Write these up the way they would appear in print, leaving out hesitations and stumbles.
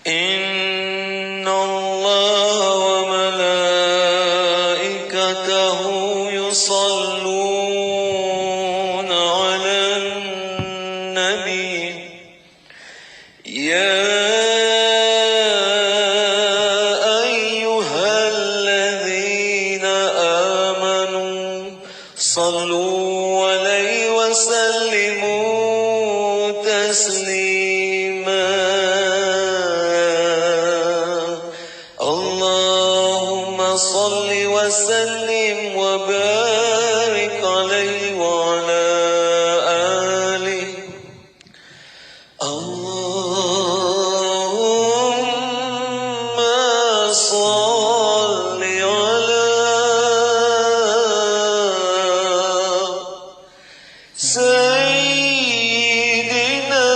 إن الله وملائكته يصلون على النبي يا أيها الذين آمنوا صلوا عليه وسلموا تسليما اللهم صل وسلم وبارك عليه وعلى آله اللهم صل على سيدنا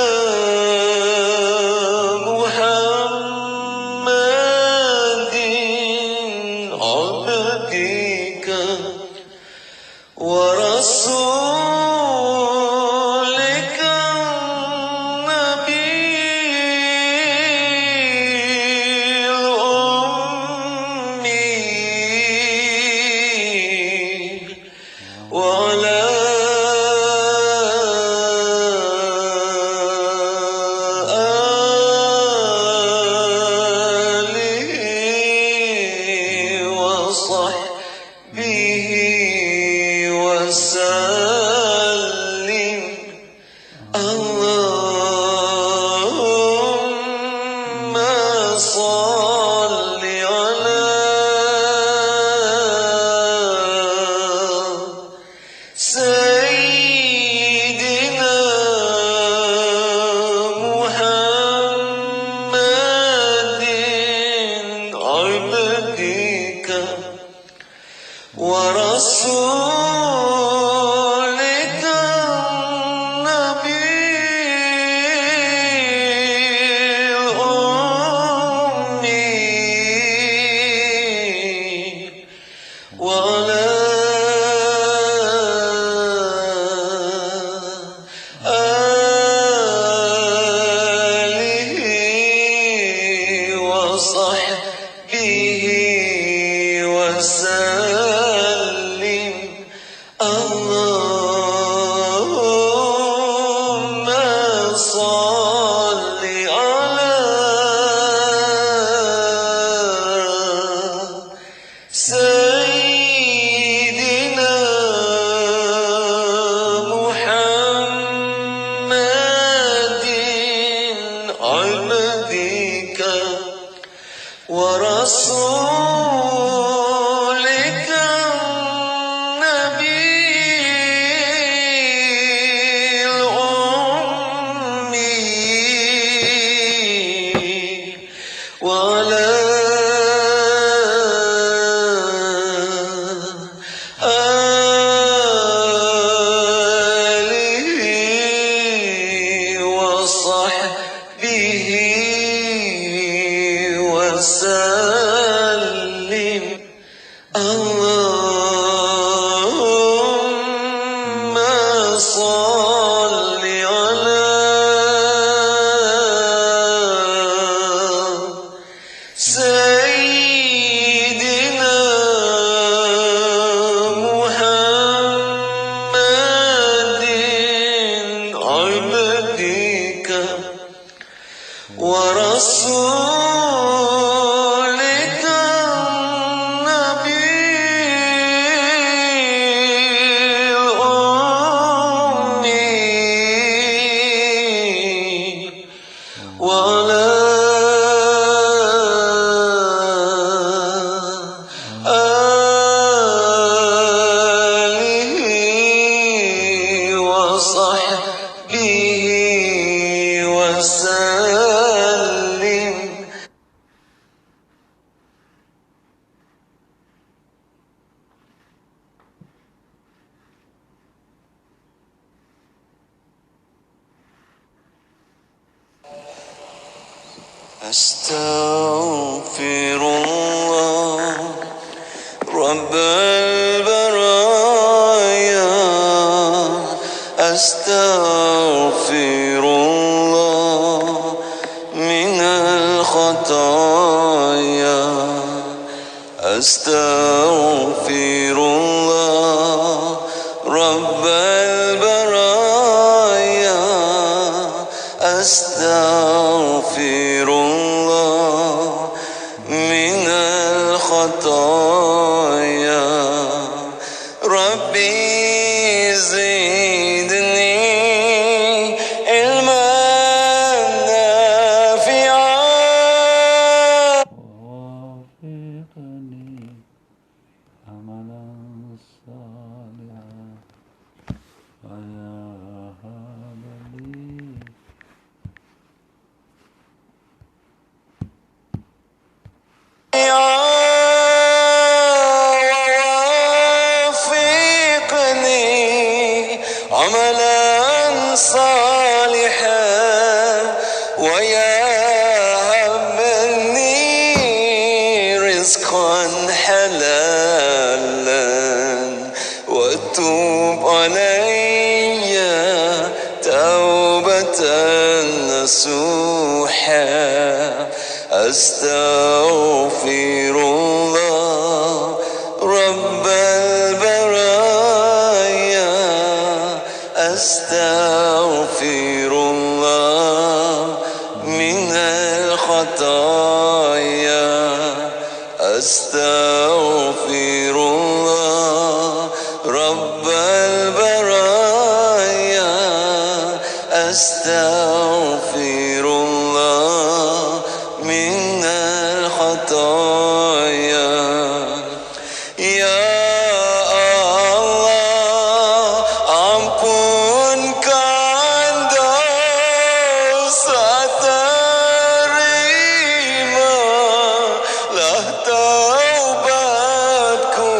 محمد عبدك ورسولك النبي الأمي وعلى آله وصحبه وسلم اللهم صل على سيدنا محمد عبدك ورسولك النبي الأمي وعلى آله وصحبه وسلم اللهم صل على سيدنا محمد عبدك ورسولك النبي الأمي وعلى آله وصحبه وسلم اللهم صل على سيدنا محمد عبدك ورسولك النبي الأمي وعلى آله وصحبه وسلم أستغفر الله رب البرايا أستغفر الله من الخطايا أستغفر الله رب البرايا أستغفر الله من الخطايا ربي زدني علما نافعا ووفقني عملا صالحا ويا هب لي ووفقني عملا صالحا ويهب لي رزقا حلالا وتوب علي توبة نصوحا أستغفر الله رب البرايا أستغفر الله من الخطايا أستغفر الله رب البرايا أستغفر الله من الخطايا يا Allah ampunkan dosa terimalah taubatku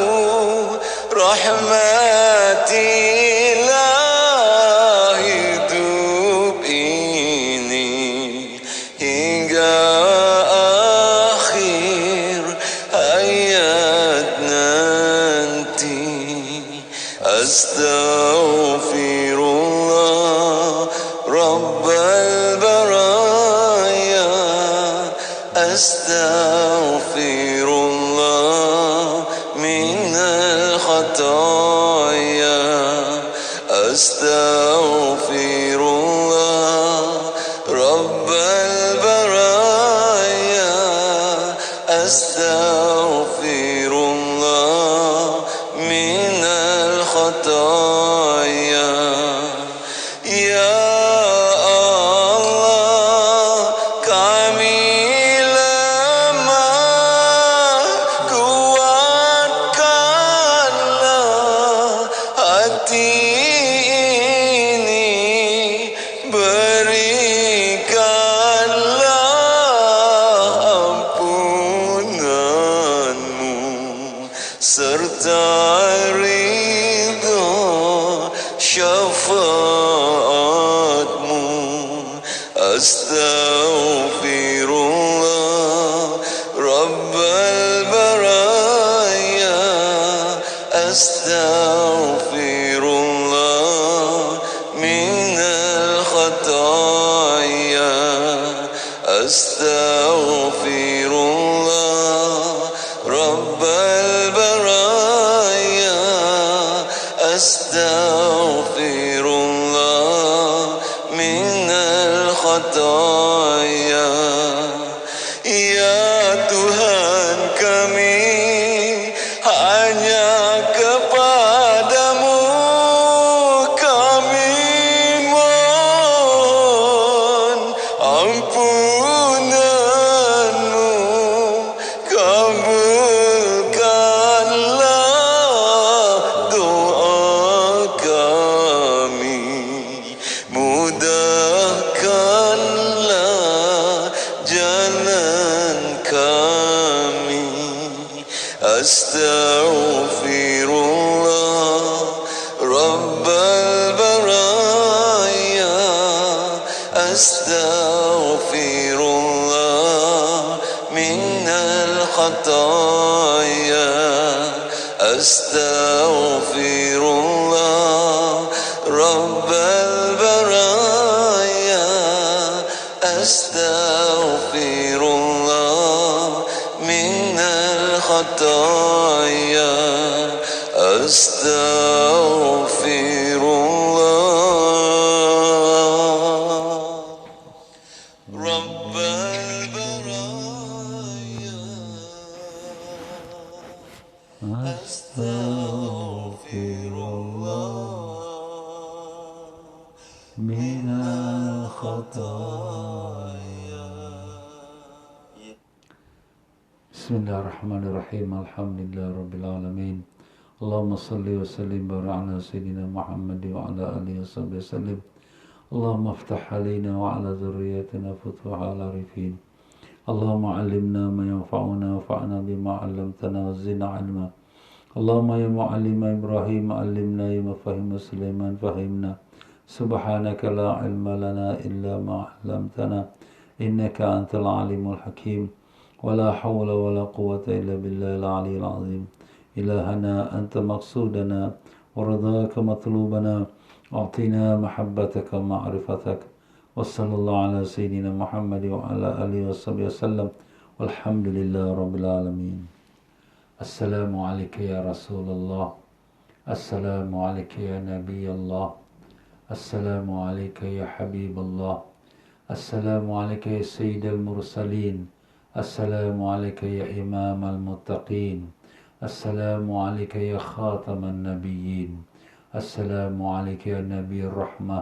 rahmatilah hidup ini hingga akhir hayat nanti Astaghfirullah Rabbal baraya Astaghfirullah minal khataya Astaghfirullah Rabbal baraya Astaghfirullah minal khataya Ya Allah kami lemah kuatkanlah hati ini berikanlah ampunanmu serta ridho syafaatmu Astaghfirullah Rabbal baraya Astaghfirullah minal khataya Astaghfirullah Rabbal baraya Astaghfirullah minal khataya Ya Tuhan kami hanya kepadamu kami mohon ampunanmu kabulkanlah doa kami mudahkanlah jalan kami Astaghfirullah Rabbal baraya Astaghfirullah minal khataya Astaghfirullah Rabbal baraya أستغفر الله من الخطايا أستغفر الله رب البرايا أستغفر الله من الخطايا. Bismillahirrahmanirrahim. Alhamdulillah Rabbil Alamin. Allahumma salli wa sallim barik ala Sayyidina Muhammad wa ala alihi wa sahbihi sallim. Allahumma aftah alaina wa ala dhurriyyatina futuha al-arifin. Allahumma allimna ma yanfa'una wa fa'na bima 'allamtana wa zidna 'ilma. Allahumma ya mu'allima Ibrahim allimna ya mafahima Sulaiman fahimna. Subhanaka la ilma lana illa ma 'allamtana innaka antal alimul hakim. ولا حول ولا قوة إلا بالله العلي العظيم. إلهنا أنت مقصودنا ورضاك مطلوبنا أعطنا محبتك ومعرفتك. وصلى الله على سيدنا محمد وعلى آله وصحبه وسلم والحمد لله رب العالمين. السلام عليك يا رسول الله. السلام عليك يا نبي الله. السلام عليك يا حبيب الله. السلام عليك يا سيد المرسلين. السلام عليك يا إمام المتقين. السلام عليك يا خاتم النبيين. السلام عليك يا نبي الرحمة.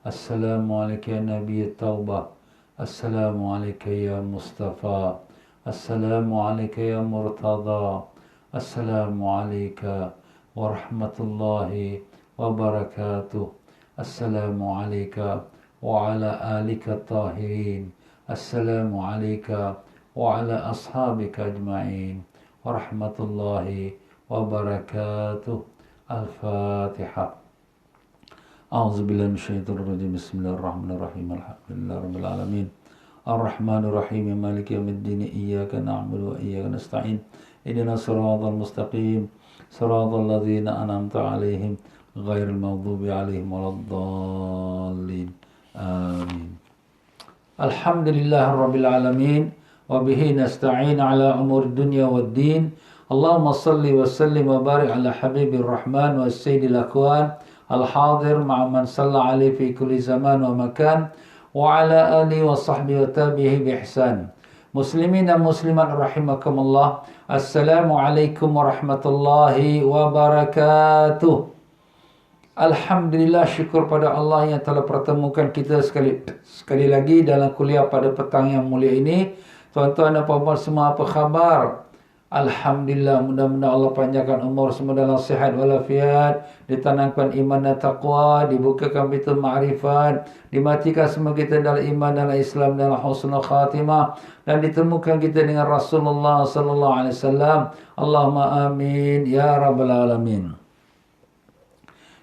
السلام عليك يا نبي التوبة. السلام عليك يا مصطفى. السلام عليك يا مرتضى. السلام عليك ورحمة الله وبركاته. السلام عليك وعلى آلك الطاهرين. السلام عليك وعلى أصحابك أجمعين ورحمة الله وبركاته. الفاتحة. أعوذ بالله من الشيطان الرجيم. بسم الله الرحمن الرحيم. الحمد لله رب العالمين الرحمن الرحيم مالك يوم الدين إياك نعبد وإياك نستعين اهدنا الصراط المستقيم صراط الذين أنعمت عليهم غير المغضوب عليهم ولا الضالين آمين. الحمد لله رب العالمين وبه نستعين على أمور الدنيا والدين. اللهم صل وسلم وبارك على حبيب الرحمن والسيد الأكوان الحاضر مع من صلى عليه في كل زمان ومكان وعلى آله وصحبه وتابعه بإحسان. مسلمين muslimat rahimakumullah. Assalamualaikum warahmatullahi wabarakatuh. Alhamdulillah, syukur pada Allah yang telah pertemukan kita sekali lagi dalam kuliah pada petang yang mulia ini. Tuan-tuan dan puan-puan semua, apa khabar? Alhamdulillah, mudah-mudahan Allah panjangkan umur semua dalam sihat walafiat, ditanamkan iman dan taqwa, dibukakan pintu ma'rifat, dimatikan semua kita dalam iman, dalam Islam, dalam husnul khatimah, dan ditemukan kita dengan Rasulullah sallallahu alaihi wasallam. Allahumma amin ya rabbal alamin.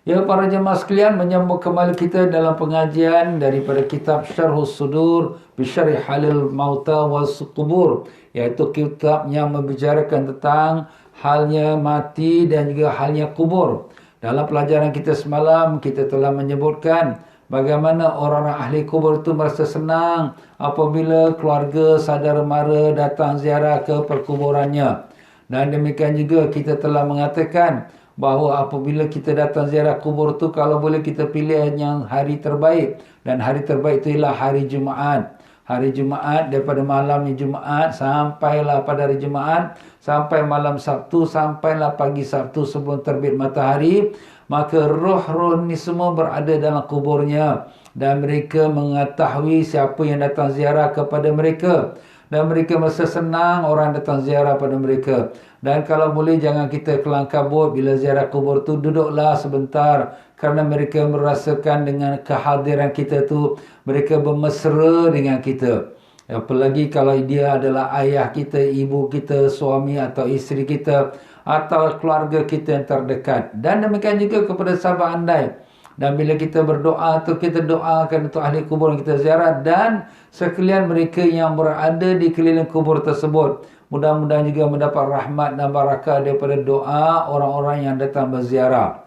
Ya para jemaah sekalian, menyambung kembali kita dalam pengajian daripada kitab Syarhus Sudur bi Syarh Halil Mauta was Qubur, iaitu kitab yang membicarakan tentang halnya mati dan juga halnya kubur. Dalam pelajaran kita semalam, kita telah menyebutkan bagaimana orang-orang ahli kubur itu merasa senang apabila keluarga saudara mara datang ziarah ke perkuburannya. Dan demikian juga kita telah mengatakan bahawa apabila kita datang ziarah kubur tu, kalau boleh kita pilih yang hari terbaik, dan hari terbaik itu ialah hari Jumaat. Hari Jumaat, daripada malamnya Jumaat sampailah pada hari Jumaat, sampai malam Sabtu, sampailah pagi Sabtu sebelum terbit matahari, maka roh-roh ni semua berada dalam kuburnya, dan mereka mengetahui siapa yang datang ziarah kepada mereka, dan mereka merasa senang orang datang ziarah pada mereka. Dan kalau boleh jangan kita kelang kabut bila ziarah kubur tu, duduklah sebentar, kerana mereka merasakan dengan kehadiran kita tu, mereka bermesra dengan kita. Apalagi kalau dia adalah ayah kita, ibu kita, suami atau isteri kita, atau keluarga kita yang terdekat. Dan demikian juga kepada sahabat andai. Dan bila kita berdoa tu, kita doakan untuk ahli kubur yang kita ziarah dan sekalian mereka yang berada di keliling kubur tersebut. Mudah-mudahan juga mendapat rahmat dan barakah daripada doa orang-orang yang datang berziarah.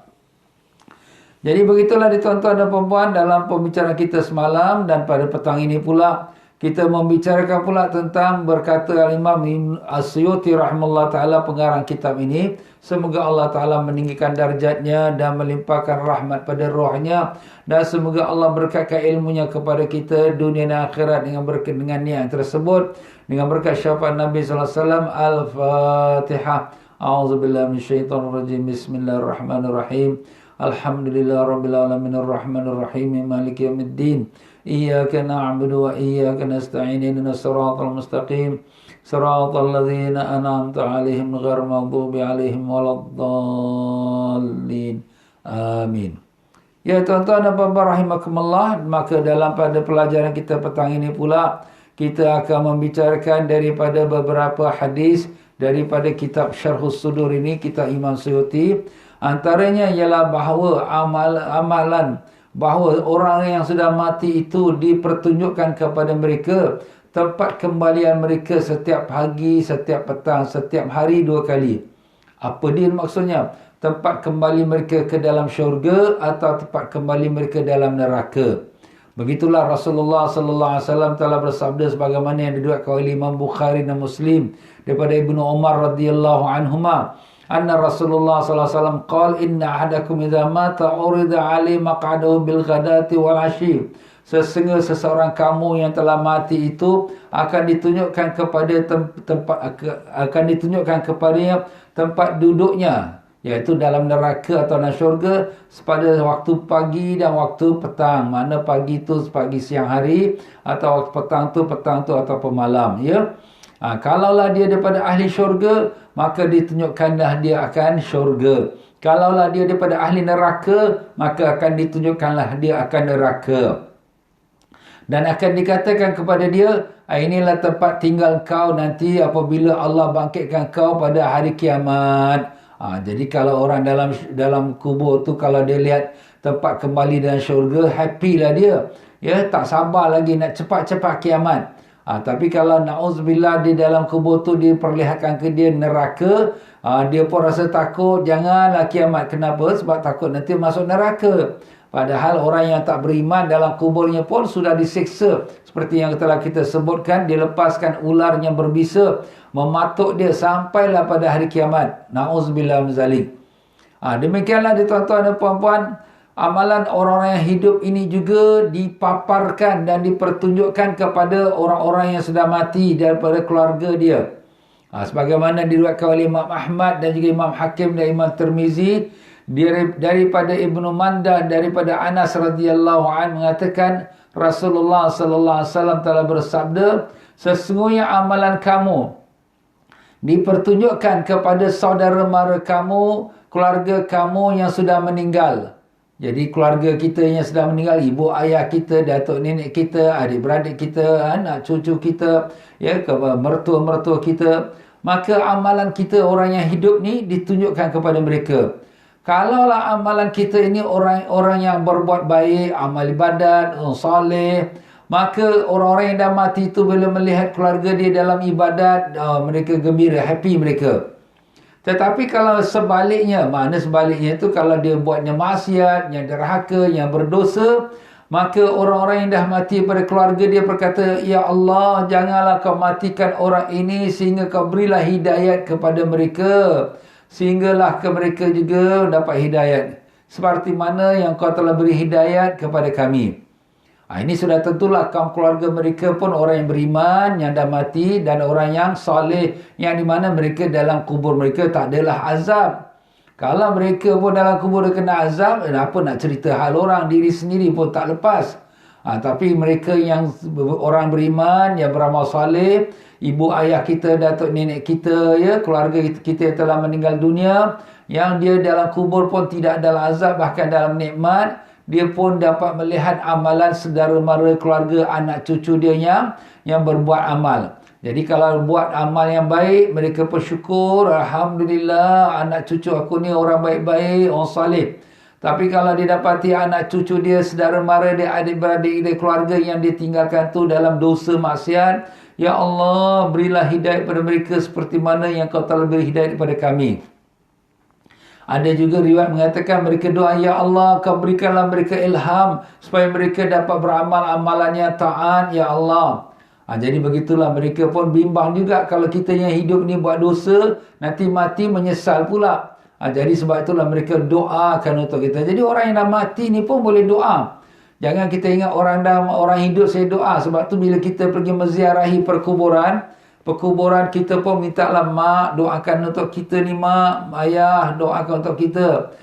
Jadi begitulah tuan-tuan dan puan-puan dalam pembicaraan kita semalam, dan pada petang ini pula Kita membicarakan pula tentang berkata Al-Imam As-Suyuti rahimahullah ta'ala pengarang kitab ini. Semoga Allah Ta'ala meninggikan darjatnya dan melimpahkan rahmat pada rohnya. Dan semoga Allah berkatkan ilmunya kepada kita dunia dan akhirat dengan berkat dengan niat tersebut. Dengan berkat syafaat Nabi SAW. Al-Fatihah. A'udzubillah minasyaitonirrajim. Bismillahirrahmanirrahim. Alhamdulillah rabbil alamin arrahmanir rahim maliki yaumiddin. Iyyaka na'budu wa iyyaka nasta'in ihdinas siratal mustaqim siratal ladzina an'amta 'alaihim ghairil maghdubi 'alaihim waladdallin. Amin. Ya tuan-tuan dan puan-puan rahimakumullah, maka dalam pada pelajaran kita petang ini pula kita akan membicarakan daripada beberapa hadis daripada kitab Syarhus Sudur ini, kitab Imam Suyuti. Antaranya ialah bahawa amalan bahawa orang yang sudah mati itu dipertunjukkan kepada mereka tempat kembalian mereka setiap pagi, setiap petang, setiap hari 2 kali. Apa dia maksudnya? Tempat kembali mereka ke dalam syurga atau tempat kembali mereka dalam neraka. Begitulah Rasulullah sallallahu alaihi wasallam telah bersabda sebagaimana yang diriwayatkan oleh Imam Bukhari dan Muslim daripada Ibnu Umar radhiyallahu anhuma. Anna Rasulullah sallallahu alaihi wasallam qala inna ahadakum idza mata urida alaihi maq'adahu bil ghadati wal 'ashi. Sesungguhnya seseorang kamu yang telah mati itu akan ditunjukkan kepadanya tempat duduknya, iaitu dalam neraka atau dalam syurga pada waktu pagi dan waktu petang. Mana pagi tu pagi siang hari atau waktu petang tu ataupun malam, ya. Kalaulah dia daripada ahli syurga, maka ditunjukkanlah dia akan syurga. Kalaulah dia daripada ahli neraka, maka akan ditunjukkanlah dia akan neraka. Dan akan dikatakan kepada dia, inilah tempat tinggal kau nanti apabila Allah bangkitkan kau pada hari kiamat. Jadi kalau orang dalam kubur tu, kalau dia lihat tempat kembali dalam syurga, happy lah dia. Ya, tak sabar lagi nak cepat-cepat kiamat. Tapi kalau na'udzubillah di dalam kubur tu diperlihatkan ke dia neraka, dia pun rasa takut, janganlah kiamat. Kenapa? Sebab takut nanti masuk neraka. Padahal orang yang tak beriman dalam kuburnya pun sudah disiksa. Seperti yang telah kita sebutkan, dilepaskan ular yang berbisa, mematuk dia sampailah pada hari kiamat. Na'udzubillah min zalik. Demikianlah tuan-tuan dan puan-puan, amalan orang-orang yang hidup ini juga dipaparkan dan dipertunjukkan kepada orang-orang yang sudah mati daripada keluarga dia. Sebagaimana diriwayatkan oleh Imam Ahmad dan juga Imam Hakim dan Imam Tirmizi daripada Ibnu Mandah daripada Anas radhiyallahu anhu mengatakan Rasulullah sallallahu alaihi wasallam telah bersabda, sesungguhnya amalan kamu dipertunjukkan kepada saudara mara kamu, keluarga kamu yang sudah meninggal. Jadi keluarga kita yang sudah meninggal, ibu ayah kita, datuk nenek kita, adik-beradik kita, anak cucu kita, ya, mertua-mertua kita, maka amalan kita orang yang hidup ni ditunjukkan kepada mereka. Kalaulah amalan kita ini orang-orang yang berbuat baik, amal ibadat, soleh, maka orang-orang yang dah mati itu bila melihat keluarga dia dalam ibadat, mereka gembira, happy mereka. Tetapi kalau sebaliknya, mana sebaliknya itu kalau dia buatnya maksiat, yang derhaka, yang berdosa, maka orang-orang yang dah mati pada keluarga dia berkata, ya Allah, janganlah kau matikan orang ini sehingga kau berilah hidayat kepada mereka, sehinggalah ke mereka juga dapat hidayat seperti mana yang kau telah beri hidayat kepada kami. Ini sudah tentulah kaum keluarga mereka pun orang yang beriman, yang dah mati, dan orang yang soleh, yang di mana mereka dalam kubur mereka tak adalah azab. Kalau mereka pun dalam kubur dia kena azab, apa nak cerita hal orang, diri sendiri pun tak lepas. Tapi mereka yang orang beriman, yang beramal soleh, ibu ayah kita, datuk nenek kita, ya, keluarga kita yang telah meninggal dunia, yang dia dalam kubur pun tidak ada azab, bahkan dalam nikmat, dia pun dapat melihat amalan saudara mara keluarga, anak cucu dia yang berbuat amal. Jadi kalau buat amal yang baik, mereka pun syukur, alhamdulillah anak cucu aku ni orang baik-baik, orang saleh. Tapi kalau dia dapati anak cucu dia, saudara mara dia, adik-beradik dia, keluarga yang ditinggalkan tu dalam dosa maksiat, ya Allah, berilah hidayah kepada mereka seperti mana yang kau telah beri hidayah kepada kami. Ada juga riwayat mengatakan mereka doa, ya Allah, kau berikanlah mereka ilham supaya mereka dapat beramal amalannya taat, ya Allah. Jadi begitulah, mereka pun bimbang juga kalau kita yang hidup ni buat dosa, nanti mati menyesal pula. Jadi sebab itulah mereka doakan untuk kita. Jadi orang yang dah mati ni pun boleh doa. Jangan kita ingat orang hidup saya doa. Sebab tu bila kita pergi menziarahi perkuburan kita pun mintalah, mak doakan untuk kita ni, mak, ayah doakan untuk kita.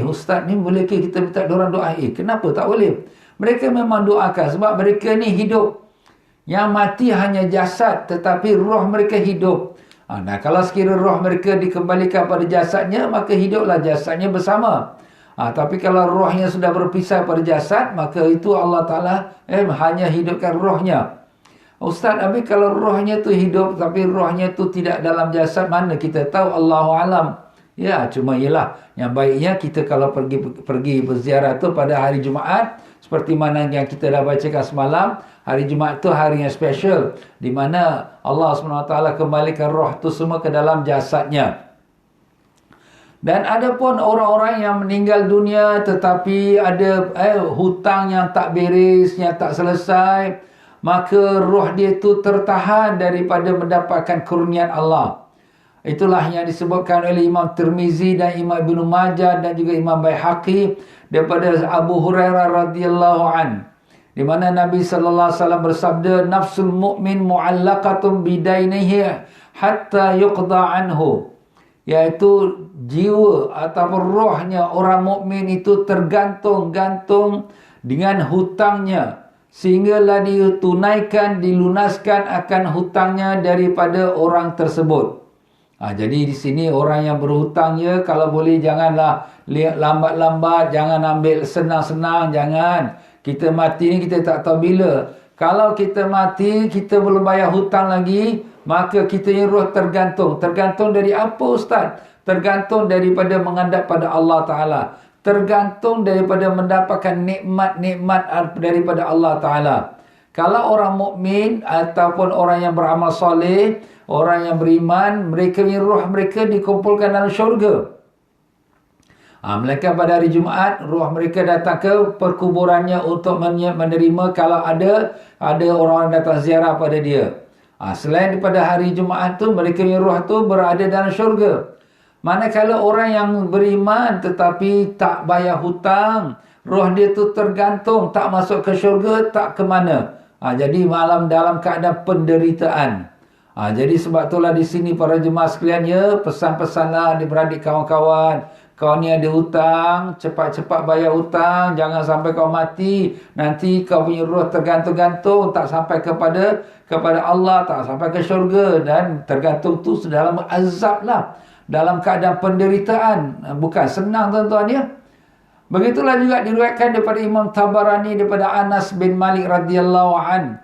Ustaz ni boleh ke kita minta diorang doa? Kenapa tak boleh? Mereka memang doakan sebab mereka ni hidup. Yang mati hanya jasad, tetapi roh mereka hidup. Nah, kalau sekiranya roh mereka dikembalikan pada jasadnya, maka hiduplah jasadnya bersama. Tapi kalau rohnya sudah berpisah pada jasad, maka itu Allah Ta'ala hanya hidupkan rohnya. Ustaz, tapi kalau rohnya tu hidup, tapi rohnya tu tidak dalam jasad, mana kita tahu? Allahu alam. Ya, cuma ialah yang baiknya kita kalau pergi berziarah tu pada hari Jumaat, seperti mana yang kita dah bacakan semalam, hari Jumaat tu hari yang special, di mana Allah SWT kembalikan roh tu semua ke dalam jasadnya. Dan ada pun orang-orang yang meninggal dunia tetapi ada hutang yang tak beres, yang tak selesai, maka roh dia tu tertahan daripada mendapatkan kurnian Allah. Itulah yang disebutkan oleh Imam Tirmizi dan Imam Ibn Majah dan juga Imam Baihaqi daripada Abu Hurairah radhiyallahu an, di mana Nabi sallallahu alaihi wasallam bersabda, nafsul mu'min mu'allaqatun bidainihi hatta yuqda anhu, iaitu jiwa ataupun rohnya orang mukmin itu tergantung dengan hutangnya sehinggalah ditunaikan, dilunaskan akan hutangnya daripada orang tersebut. Jadi di sini orang yang berhutang ya, kalau boleh janganlah lambat-lambat, jangan ambil senang-senang, jangan. Kita mati ni kita tak tahu bila. Kalau kita mati, kita belum bayar hutang lagi, maka kita ni roh tergantung. Tergantung dari apa, Ustaz? Tergantung daripada menghadap pada Allah Ta'ala. Tergantung daripada mendapatkan nikmat-nikmat daripada Allah Ta'ala. Kalau orang mukmin ataupun orang yang beramal soleh, orang yang beriman, mereka ni roh mereka dikumpulkan dalam syurga. Mereka pada hari Jumaat, roh mereka datang ke perkuburannya untuk menerima kalau ada orang datang ziarah pada dia. Selain daripada hari Jumaat tu, mereka ni roh tu berada dalam syurga. Manakala orang yang beriman tetapi tak bayar hutang, roh dia tu tergantung, tak masuk ke syurga, tak ke mana. Jadi malam dalam keadaan penderitaan. Jadi sebab itulah di sini para jemaah sekalian ya, pesan-pesanlah adik-beradik kawan-kawan. Kau ni ada hutang, cepat-cepat bayar hutang, jangan sampai kau mati, nanti kau punya roh tergantung-gantung, tak sampai kepada Allah, tak sampai ke syurga, dan tergantung tu dalam azab lah, dalam keadaan penderitaan. Bukan senang tuan-tuan ya. Begitulah juga diriwayatkan daripada Imam Tabarani daripada Anas bin Malik radhiyallahu an,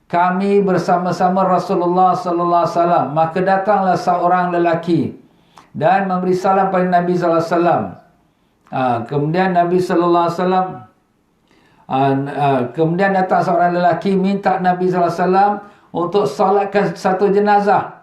kami bersama-sama Rasulullah sallallahu alaihi wasallam, maka datanglah seorang lelaki dan memberi salam pada Nabi sallallahu alaihi wasallam. Kemudian Nabi sallallahu alaihi wasallam kemudian datang seorang lelaki minta Nabi sallallahu alaihi wasallam untuk salatkan satu jenazah.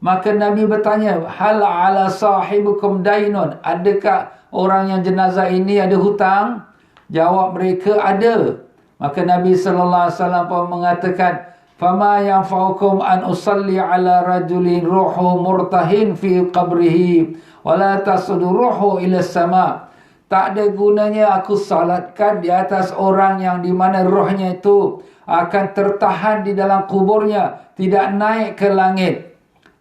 Maka Nabi bertanya, hal ala sahibukum dainun, adakah orang yang jenazah ini ada hutang? Jawab mereka, ada. Maka Nabi sallallahu alaihi wasallam pun mengatakan, fama yanfa'ukum an usalli ala rajulin ruhu murtahin fi qabrihi wa la tasud ruhu ila sama. Tak ada gunanya aku salatkan di atas orang yang di mana rohnya itu akan tertahan di dalam kuburnya, tidak naik ke langit.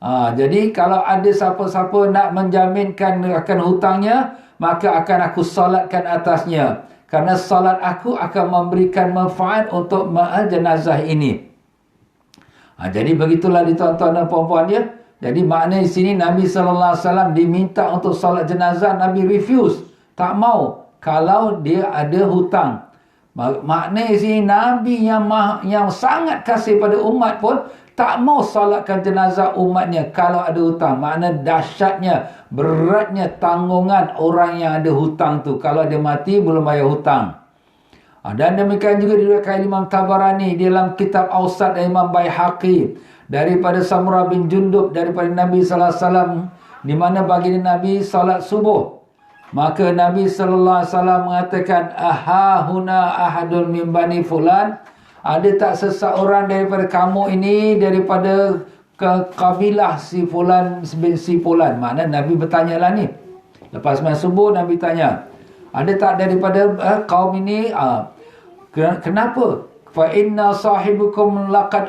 Jadi kalau ada siapa-siapa nak menjaminkan akan hutangnya, maka akan aku salatkan atasnya, karena salat aku akan memberikan manfaat untuk jenazah ini. Jadi begitulah tuan-tuan dan puan-puan ya. Jadi makna di sini Nabi sallallahu alaihi wasallam diminta untuk salat jenazah, Nabi refuse, tak mau kalau dia ada hutang. Makna di sini Nabi yang sangat kasih pada umat pun tak mau salatkan jenazah umatnya kalau ada hutang. Makna dahsyatnya, beratnya tanggungan orang yang ada hutang tu kalau dia mati belum bayar hutang. Dan demikian juga diriwayatkan Imam Tabarani dalam kitab Awsat dan Imam Baihaqi daripada Samurah bin Jundub daripada Nabi sallallahu alaihi wasallam, di mana baginda Nabi salat subuh. Maka Nabi sallallahu alaihi wasallam mengatakan, aha huna ahadun min bani fulan, ada tak seseorang daripada kamu ini daripada ke kabilah si fulan bin si fulan. Makna Nabi bertanya lah ni. Lepas sembahyang subuh Nabi tanya, ada tak daripada kaum ini? Kenapa? Fa inna sahibukum laqad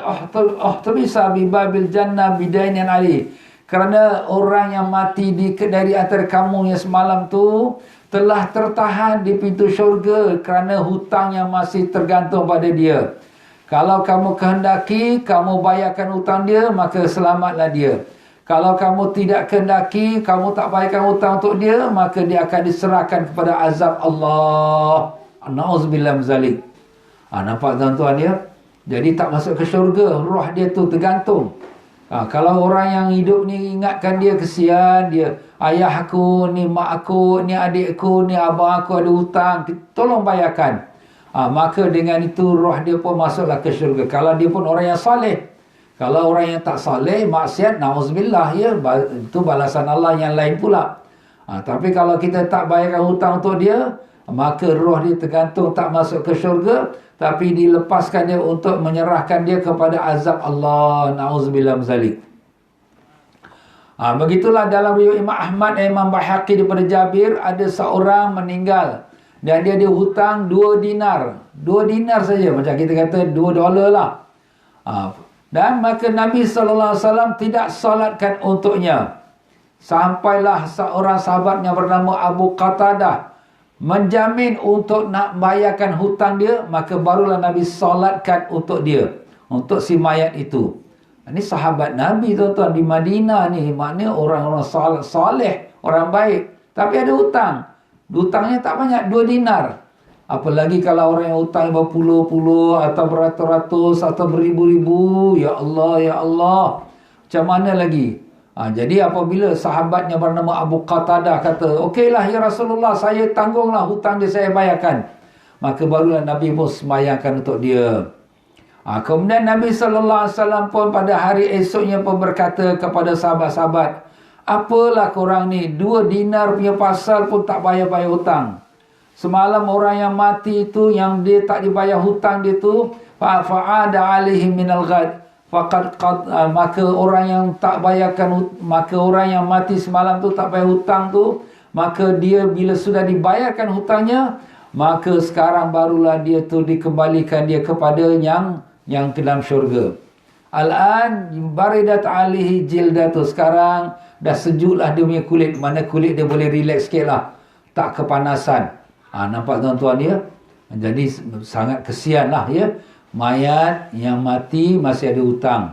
uhtabisa bi babil jannah bidainin ali. Kerana orang yang mati dari antara kamu yang semalam tu telah tertahan di pintu syurga kerana hutang yang masih tergantung pada dia. Kalau kamu kehendaki, kamu bayarkan hutang dia, maka selamatlah dia. Kalau kamu tidak kehendaki, kamu tak bayarkan hutang untuk dia, maka dia akan diserahkan kepada azab Allah. Na'udzubillah min zalik. Nampak tuan-tuan ya? Jadi tak masuk ke syurga, roh dia tu tergantung. Kalau orang yang hidup ni ingatkan dia, kesian dia, ayah aku, ni mak aku, ni adik aku, ni abang aku ada hutang, tolong bayarkan. Maka dengan itu roh dia pun masuklah ke syurga. Kalau dia pun orang yang saleh. Kalau orang yang tak saleh, maksiat, na'udzubillah ya, itu balasan Allah yang lain pula. Tapi kalau kita tak bayarkan hutang untuk dia, maka roh dia tergantung, tak masuk ke syurga, tapi dilepaskan dia untuk menyerahkan dia kepada azab Allah. Na'udzubillah min zalik. Begitulah dalam riwayat Imam Ahmad dan Imam Baihaqi daripada Jabir, ada seorang meninggal dan dia ada hutang 2 dinar. 2 dinar saja, macam kita kata $2 lah. Dan maka Nabi SAW tidak solatkan untuknya. Sampailah seorang sahabat yang bernama Abu Qatadah menjamin untuk nak bayarkan hutang dia, maka barulah Nabi solatkan untuk dia, untuk si mayat itu. Ini sahabat Nabi tuan-tuan di Madinah ni, maknanya orang-orang soleh, orang baik, tapi ada hutang. Hutangnya tak banyak, 2 dinar. Apalagi kalau orang yang hutang berpuluh-puluh atau beratus-ratus atau beribu-ribu. Ya Allah, ya Allah. Macam mana lagi? Jadi apabila sahabatnya bernama Abu Qatadah kata, okeylah ya Rasulullah, saya tanggunglah hutang dia, saya bayarkan. Maka barulah Nabi pun sembahyangkan untuk dia. Kemudian Nabi SAW pun pada hari esoknya pun berkata kepada sahabat-sahabat, apalah korang ni, 2 dinar punya pasal pun tak bayar-bayar hutang. Semalam orang yang mati itu, yang dia tak dibayar hutang dia tu, fa'ada alaihi minal ghad. Maka orang yang tak bayarkan, maka orang yang mati semalam tu tak bayar hutang tu, maka dia bila sudah dibayarkan hutangnya, maka sekarang barulah dia tu dikembalikan dia kepada yang ke dalam syurga. Al-an baridat alihi jildatu. Sekarang dah sejuklah dia punya kulit. Mana kulit dia boleh relax sikit lah, tak kepanasan. Nampak tuan-tuan ya? Jadi sangat kesian lah ya, mayat yang mati masih ada hutang.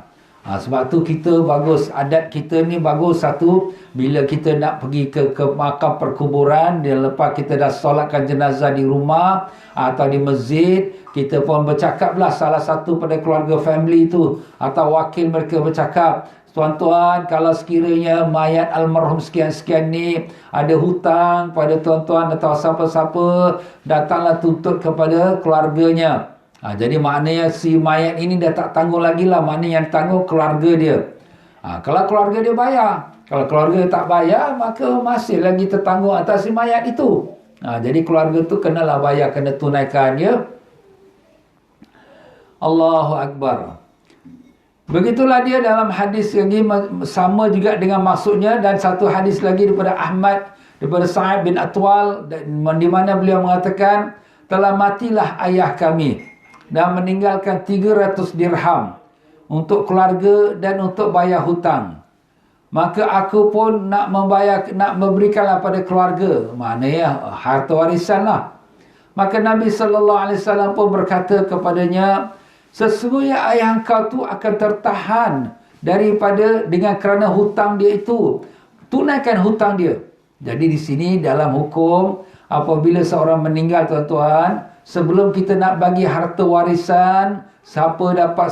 Sebab tu kita bagus, adat kita ni bagus. Satu, bila kita nak pergi ke makam perkuburan, dan lepas kita dah solatkan jenazah di rumah atau di masjid, kita pun bercakaplah, salah satu pada keluarga family tu atau wakil mereka bercakap, tuan-tuan, kalau sekiranya mayat almarhum sekian-sekian ni ada hutang pada tuan-tuan atau siapa-siapa, datanglah tuntut kepada keluarganya. Jadi maknanya si mayat ini dah tak tanggung lagi lah. Maknanya yang tanggung keluarga dia. Kalau keluarga dia bayar. Kalau keluarga tak bayar, maka masih lagi tertanggung atas si mayat itu. Jadi keluarga tu kenalah bayar, kena tunaikan ya. Allahu Akbar. Begitulah dia dalam hadis lagi, sama juga dengan maksudnya. Dan satu hadis lagi daripada Ahmad, daripada Sa'id bin Atwal, di mana beliau mengatakan, telah matilah ayah kami dan meninggalkan 300 dirham untuk keluarga dan untuk bayar hutang. Maka aku pun nak memberikanlah pada keluarga, maknanya harta warisan lah. Maka Nabi SAW pun berkata kepadanya, sesungguhnya ayah engkau tu akan tertahan dengan kerana hutang dia itu. Tunaikan hutang dia. Jadi di sini dalam hukum, apabila seorang meninggal tuan-tuan, sebelum kita nak bagi harta warisan, siapa dapat,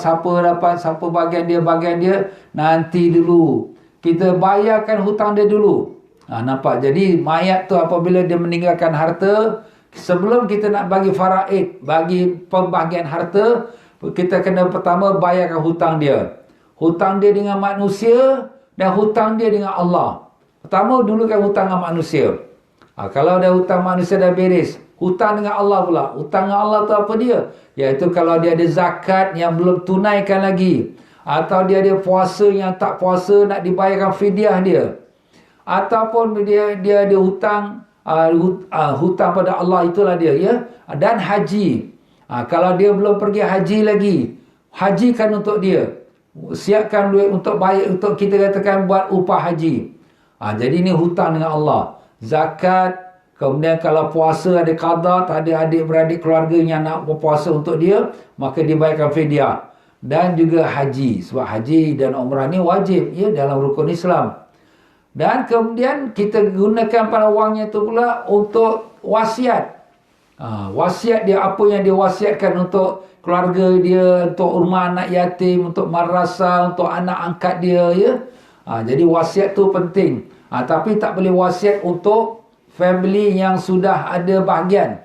bagian dia, nanti dulu kita bayarkan hutang dia dulu. Nampak? Jadi mayat tu apabila dia meninggalkan harta, sebelum kita nak bagi faraid, bagi pembahagian harta, kita kena pertama bayarkan hutang dia. Hutang dia dengan manusia dan hutang dia dengan Allah. Pertama dulu kan hutang dengan manusia. Kalau dah hutang manusia dah beres, hutang dengan Allah pula. Hutang dengan Allah tu apa dia? Iaitu kalau dia ada zakat yang belum tunaikan lagi, atau dia ada puasa yang tak puasa nak dibayarkan fidyah dia, ataupun dia ada hutang hutang pada Allah, itulah dia, ya. Dan haji. Kalau dia belum pergi haji lagi, hajikan untuk dia. Siapkan duit untuk bayar, untuk kita katakan buat upah haji. Jadi ini hutang dengan Allah. Zakat. Kemudian kalau puasa ada qada, ada adik-beradik keluarga yang nak berpuasa untuk dia, maka dibayarkan fidyah. Dan juga haji. Sebab haji dan umrah ni wajib, ya, dalam rukun Islam. Dan kemudian kita gunakan pada wangnya itu pula untuk wasiat. Wasiat dia, apa yang dia wasiatkan untuk keluarga dia, untuk rumah anak yatim, untuk madrasah, untuk anak angkat dia, ya. Jadi wasiat tu penting. Tapi tak boleh wasiat untuk family yang sudah ada bahagian.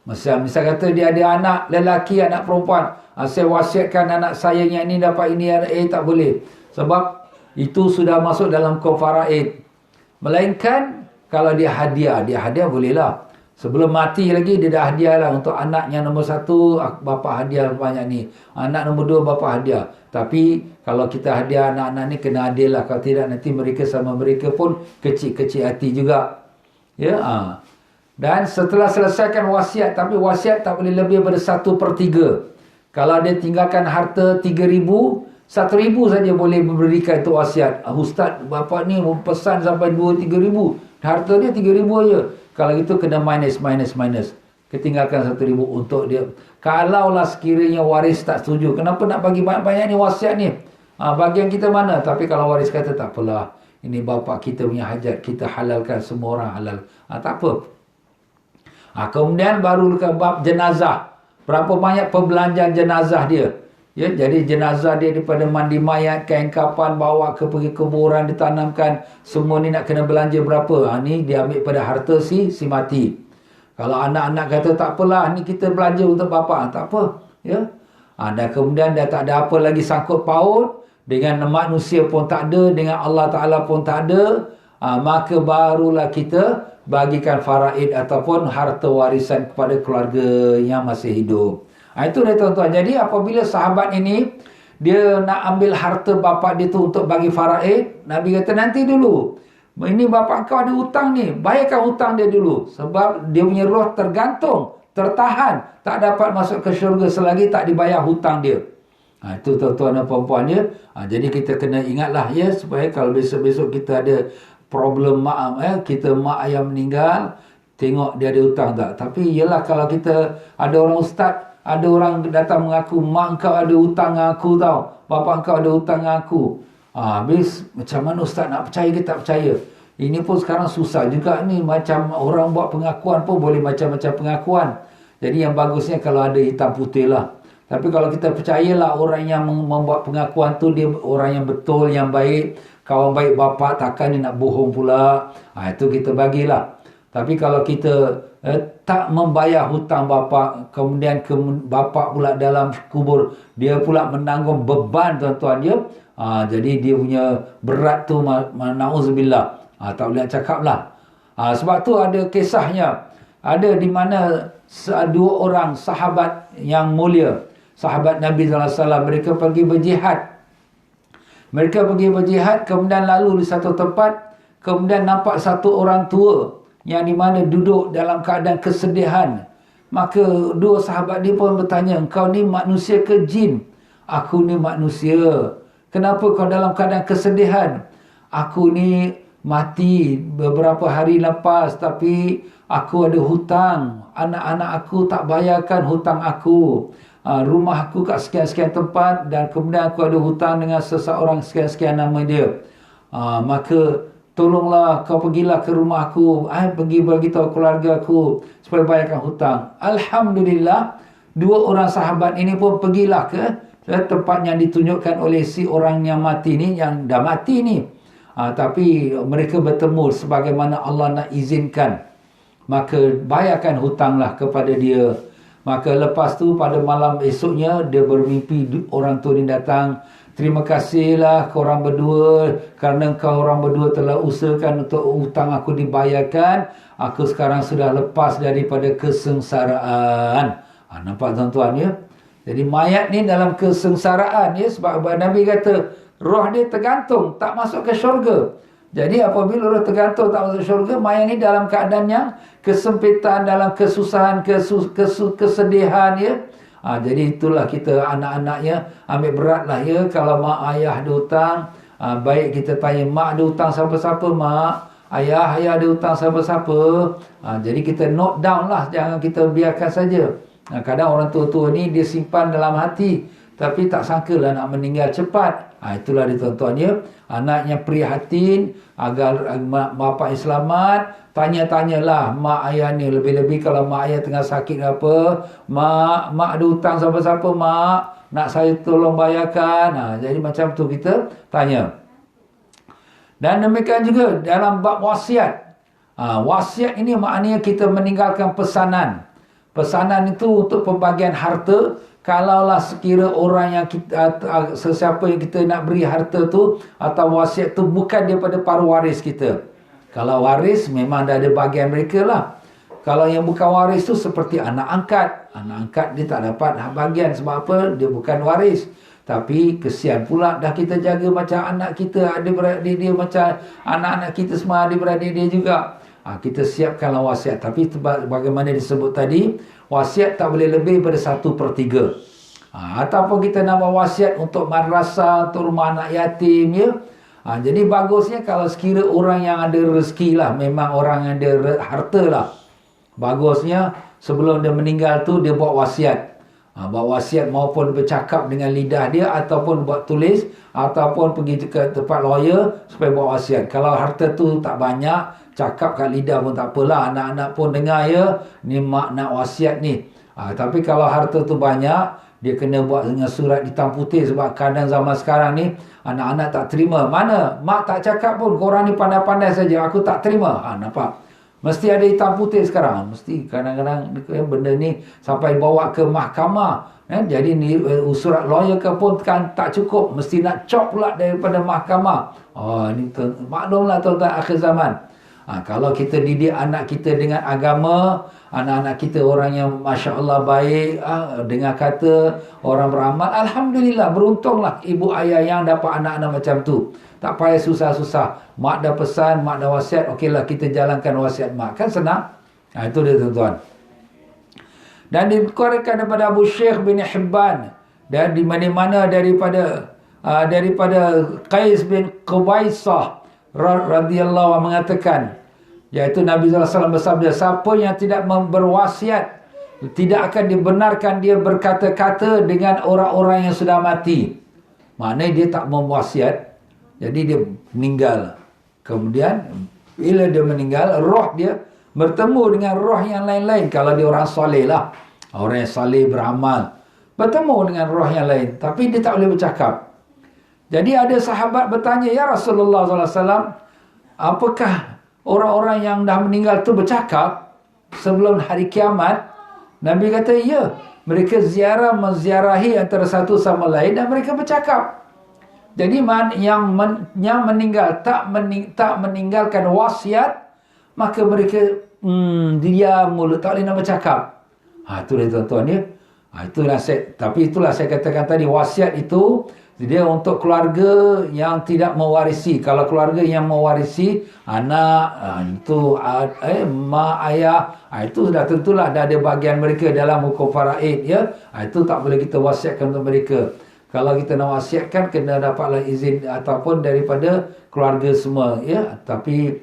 Misal kata dia ada anak lelaki, anak perempuan. Saya wasiatkan anak saya yang ini dapat ini, tak boleh. Sebab itu sudah masuk dalam faraid. Melainkan kalau dia hadiah bolehlah. Sebelum mati lagi dia dah hadiah lah. Untuk anaknya nombor 1, bapa hadiah banyak ni. Anak nombor 2, bapa hadiah. Tapi kalau kita hadiah anak-anak ni kena adil lah. Kalau tidak nanti mereka sama mereka pun kecil-kecil hati juga. Ya, Dan setelah selesaikan wasiat, tapi wasiat tak boleh lebih daripada 1/3. Kalau dia tinggalkan harta 3,000, 1,000 saja boleh memberikan itu wasiat. Ustaz, bapa ni pesan sampai 2-3,000. Harta dia 3,000 aja. Kalau itu kena minus. Ketinggalkan 1,000 untuk dia. Kalaulah sekiranya waris tak setuju, kenapa nak bagi banyak-banyak ni wasiat ni? Bagian kita mana? Tapi kalau waris kata tak apalah, ini bapa kita punya hajat, kita halalkan, semua orang halal. Tak apa. Kemudian baru ke bab jenazah. Berapa banyak perbelanjaan jenazah dia? Ya, jadi jenazah dia daripada mandi mayat, kain kapan, bawa ke pergi kuburan, ditanamkan, semua ni nak kena belanja berapa? Ni dia ambil pada harta si mati. Kalau anak-anak kata tak apalah, ni kita belanja untuk bapa, tak apa, ya. Dan kemudian dia tak ada apa lagi sangkut paut dengan manusia pun tak ada, dengan Allah Ta'ala pun tak ada, maka barulah kita bagikan faraid ataupun harta warisan kepada keluarga yang masih hidup. Itu dia tuan-tuan. Jadi apabila sahabat ini dia nak ambil harta bapa dia tu untuk bagi faraid, Nabi kata nanti dulu. Ini bapa kau ada hutang ni, bayarkan hutang dia dulu. Sebab dia punya roh tergantung, tertahan, tak dapat masuk ke syurga selagi tak dibayar hutang dia. Itu tuan-tuan dan puan-puan dia. Jadi kita kena ingatlah, ya, supaya kalau besok-besok kita ada problem mak, kita mak ayah meninggal, tengok dia ada hutang tak. Tapi yelah, kalau kita ada orang ustaz, ada orang datang mengaku, mak kau ada hutang dengan aku tau, bapa kau ada hutang dengan aku. Habis macam mana ustaz nak percaya ke tak percaya? Ini pun sekarang susah juga ni, macam orang buat pengakuan pun boleh macam-macam pengakuan. Jadi yang bagusnya kalau ada hitam putih lah. Tapi kalau kita percayalah orang yang membuat pengakuan tu dia orang yang betul, yang baik, kawan baik bapa, takkan dia nak bohong pula. Itu kita bagilah. Tapi kalau kita tak membayar hutang bapa, kemudian bapa pula dalam kubur, dia pula menanggung beban tuan-tuan dia. Jadi dia punya berat tu, na'udzubillah. Tak boleh nak cakap lah. Sebab tu ada kisahnya. Ada di mana 2 orang sahabat yang mulia, sahabat Nabi SAW, mereka pergi berjihad. Kemudian lalu di satu tempat, kemudian nampak satu orang tua yang di mana duduk dalam keadaan kesedihan. Maka 2 sahabat dia pun bertanya, "Engkau ni manusia ke jin?" "Aku ni manusia." "Kenapa kau dalam keadaan kesedihan?" "Aku ni mati beberapa hari lepas, tapi aku ada hutang. Anak-anak aku tak bayarkan hutang aku. Rumah aku kat sekian-sekian tempat, dan kemudian aku ada hutang dengan seseorang sekian-sekian nama dia. Maka tolonglah kau pergilah ke rumah aku, pergi beritahu keluarga aku supaya bayarkan hutang." Alhamdulillah, 2 orang sahabat ini pun pergilah ke tempat yang ditunjukkan oleh si orang yang mati ni, yang dah mati ni. Tapi mereka bertemu sebagaimana Allah nak izinkan. Maka bayarkan hutanglah kepada dia. Maka lepas tu pada malam esoknya dia bermimpi orang tu ni datang terima kasihlah korang berdua kerana korang berdua telah usahakan untuk hutang aku dibayarkan. Aku sekarang sudah lepas daripada kesengsaraan. Nampak tuan-tuan ya? Jadi mayat ni dalam kesengsaraan ya, sebab Nabi kata roh dia tergantung, tak masuk ke syurga. Jadi apabila roh tergantung tak masuk syurga, mayat ni dalam keadaan yang kesempitan, dalam kesusahan, kesedihan ya. Jadi itulah kita anak-anaknya ambil beratlah ya. Kalau mak ayah ada hutang, baik kita tanya mak ada hutang siapa-siapa mak, ayah ada hutang siapa-siapa. Jadi kita note down lah, jangan kita biarkan saja. Kadang orang tua-tua ni dia simpan dalam hati, tapi tak sangkalah nak meninggal cepat. Itulah dia tuan-tuan ya. Anak yang prihatin agar mak bapak selamat, tanya-tanyalah mak ayah ni. Lebih-lebih kalau mak ayah tengah sakit ke apa, mak ada hutang siapa-siapa mak, nak saya tolong bayarkan. Jadi macam tu kita tanya. Dan demikian juga dalam bab wasiat. Wasiat ini maknanya kita meninggalkan pesanan. Pesanan itu untuk pembagian harta. Kalaulah sekira orang yang kita, sesiapa yang kita nak beri harta tu atau wasiat tu bukan daripada para waris kita. Kalau waris memang dah ada bahagian mereka lah. Kalau yang bukan waris tu seperti anak angkat. Anak angkat dia tak dapat hak bahagian. Sebab apa? Dia bukan waris. Tapi kesian pula dah kita jaga macam anak kita, adik-beradik dia, macam anak-anak kita semua adik-beradik dia juga. Kita siapkanlah wasiat. Tapi bagaimana disebut tadi, wasiat tak boleh lebih daripada 1/3. Ataupun kita nak buat wasiat untuk madrasah, untuk rumah anak yatim ya. Jadi bagusnya kalau sekira orang yang ada rezeki lah, memang orang yang ada harta lah, bagusnya sebelum dia meninggal tu dia buat wasiat. Buat wasiat maupun bercakap dengan lidah dia, ataupun buat tulis, ataupun pergi ke tempat lawyer supaya buat wasiat. Kalau harta tu tak banyak, cakap kat lidah pun tak apalah, anak-anak pun dengar ya, ni mak nak wasiat ni. Tapi kalau harta tu banyak, dia kena buat dengan surat hitam putih. Sebab kadang zaman sekarang ni anak-anak tak terima. Mana mak tak cakap pun, korang ni pandai-pandai saja, aku tak terima. Nampak? Mesti ada hitam putih sekarang. Mesti kadang-kadang benda ni sampai bawa ke mahkamah. Jadi ni surat lawyer ke pun kan tak cukup, mesti nak cop pula daripada mahkamah. Ni maklumlah tuan-tuan akhir zaman. Kalau kita didik anak kita dengan agama, anak-anak kita orang yang Masya Allah baik, dengar kata orang beramal, Alhamdulillah, beruntunglah ibu ayah yang dapat anak-anak macam tu. Tak payah susah-susah. Mak dah pesan, mak dah wasiat, okeylah kita jalankan wasiat mak. Kan senang. Itu dia tuan-tuan. Dan dikeluarkan daripada Abu Syekh bin Hibban, dan di mana-mana daripada Qais bin Qubaisah radhiyallahu anhu mengatakan, iaitu Nabi SAW bersabda, siapa yang tidak berwasiat, tidak akan dibenarkan dia berkata-kata dengan orang-orang yang sudah mati. Maknanya dia tak memwasiat, jadi dia meninggal. Kemudian bila dia meninggal, roh dia bertemu dengan roh yang lain-lain. Kalau dia orang soleh lah, orang yang soleh beramal, bertemu dengan roh yang lain, tapi dia tak boleh bercakap. Jadi ada sahabat bertanya, ya Rasulullah SAW, apakah orang-orang yang dah meninggal tu bercakap sebelum hari kiamat? Nabi kata, ya, mereka menziarahi antara satu sama lain dan mereka bercakap. Jadi yang meninggal tak meninggalkan wasiat, maka mereka diam mulut, tak boleh nak bercakap. Itu dia tuan-tuan ya. Itulah saya katakan tadi, wasiat itu dia untuk keluarga yang tidak mewarisi. Kalau keluarga yang mewarisi, anak, itu mak, ayah, itu sudah tentulah dah ada bahagian mereka dalam hukum faraid ya. Itu tak boleh kita wasiatkan untuk mereka. Kalau kita nak wasiatkan, kena dapatlah izin ataupun daripada keluarga semua ya. Tapi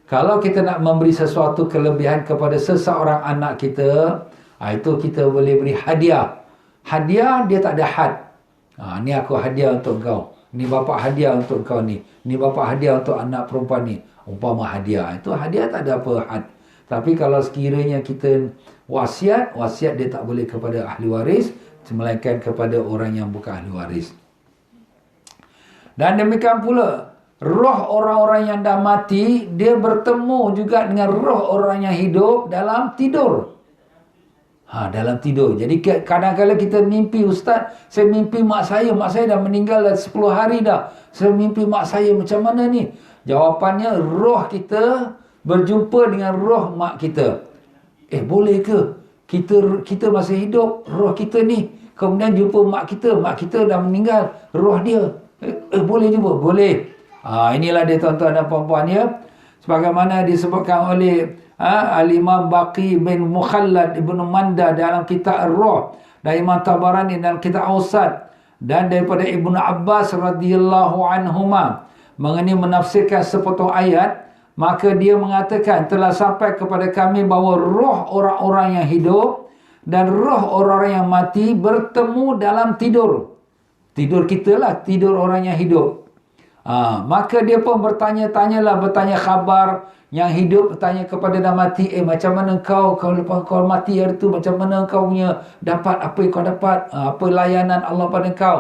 kalau kita nak memberi sesuatu kelebihan kepada seseorang anak kita, itu kita boleh beri hadiah. Hadiah dia tak ada had. Ni aku hadiah untuk kau. Ni bapak hadiah untuk kau ni. Ni bapak hadiah untuk anak perempuan ni. Umpama hadiah. Itu hadiah tak ada apa had. Tapi kalau sekiranya kita wasiat dia tak boleh kepada ahli waris, melainkan kepada orang yang bukan ahli waris. Dan demikian pula, roh orang-orang yang dah mati, dia bertemu juga dengan roh orang yang hidup dalam tidur. Dalam tidur. Jadi kadang-kadang kita mimpi, Ustaz, saya mimpi mak saya dah meninggal dah 10 hari dah. Saya mimpi mak saya, macam mana ni? Jawapannya, roh kita berjumpa dengan roh mak kita. Boleh ke? Kita masih hidup, roh kita ni kemudian jumpa mak kita dah meninggal, roh dia. Boleh jumpa? Boleh. Inilah dia tuan-tuan dan puan-puan ya. Sebagaimana disebutkan oleh Al-Imam Baqi bin Mukhallad Ibn Manda dalam kitab Ar-Ruh, dan Imam Tabarani dalam kitab Awsat, dan daripada Ibnu Abbas radhiyallahu anhuma mengenai menafsirkan sepotong ayat, maka dia mengatakan telah sampai kepada kami bahawa roh orang-orang yang hidup dan roh orang-orang yang mati bertemu dalam tidur. Tidur kita lah, tidur orang yang hidup. Maka dia pun bertanya khabar yang hidup, bertanya kepada dah mati, macam mana kau lepas kau mati hari tu, macam mana kau punya dapat apa yang kau dapat, apa layanan Allah pada kau.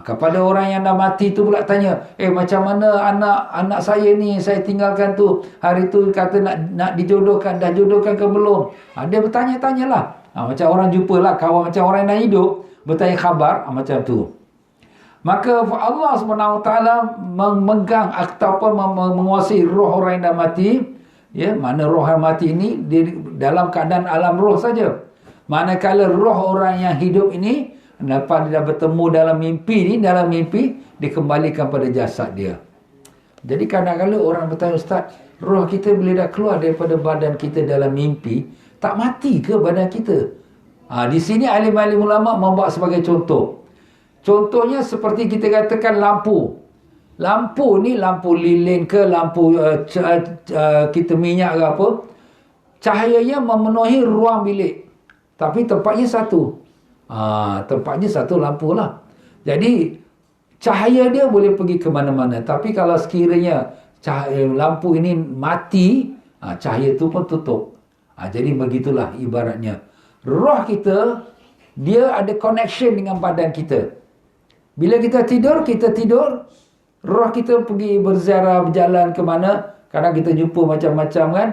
Kepada orang yang dah mati tu pula tanya, macam mana anak saya ni, saya tinggalkan tu, hari tu kata nak dijodohkan, dah jodohkan ke belum? Dia bertanya-tanyalah. Macam orang jumpalah kawan, macam orang yang dah hidup bertanya khabar, macam tu. Maka Allah SWT memegang ataupun menguasai roh orang yang dah mati. Ya, mana roh yang mati ini dalam keadaan alam roh saja. Manakala roh orang yang hidup ini dapat dia bertemu dalam mimpi dikembalikan pada jasad dia. Jadi kadang-kadang orang bertanya, Ustaz, roh kita bila dah keluar daripada badan kita dalam mimpi, tak mati ke badan kita? Di sini alim-alim ulama membuat sebagai contoh. Contohnya seperti kita katakan lampu. Lampu ni lampu lilin ke, lampu kita minyak ke apa. Cahayanya memenuhi ruang bilik. Tapi tempatnya satu. Tempatnya satu lampu lah. Jadi cahaya dia boleh pergi ke mana-mana. Tapi kalau sekiranya lampu ini mati, cahaya tu pun tutup. Jadi begitulah ibaratnya. Roh kita, dia ada connection dengan badan kita. Bila kita tidur, roh kita pergi berziarah, berjalan ke mana. Kadang kita jumpa macam-macam kan.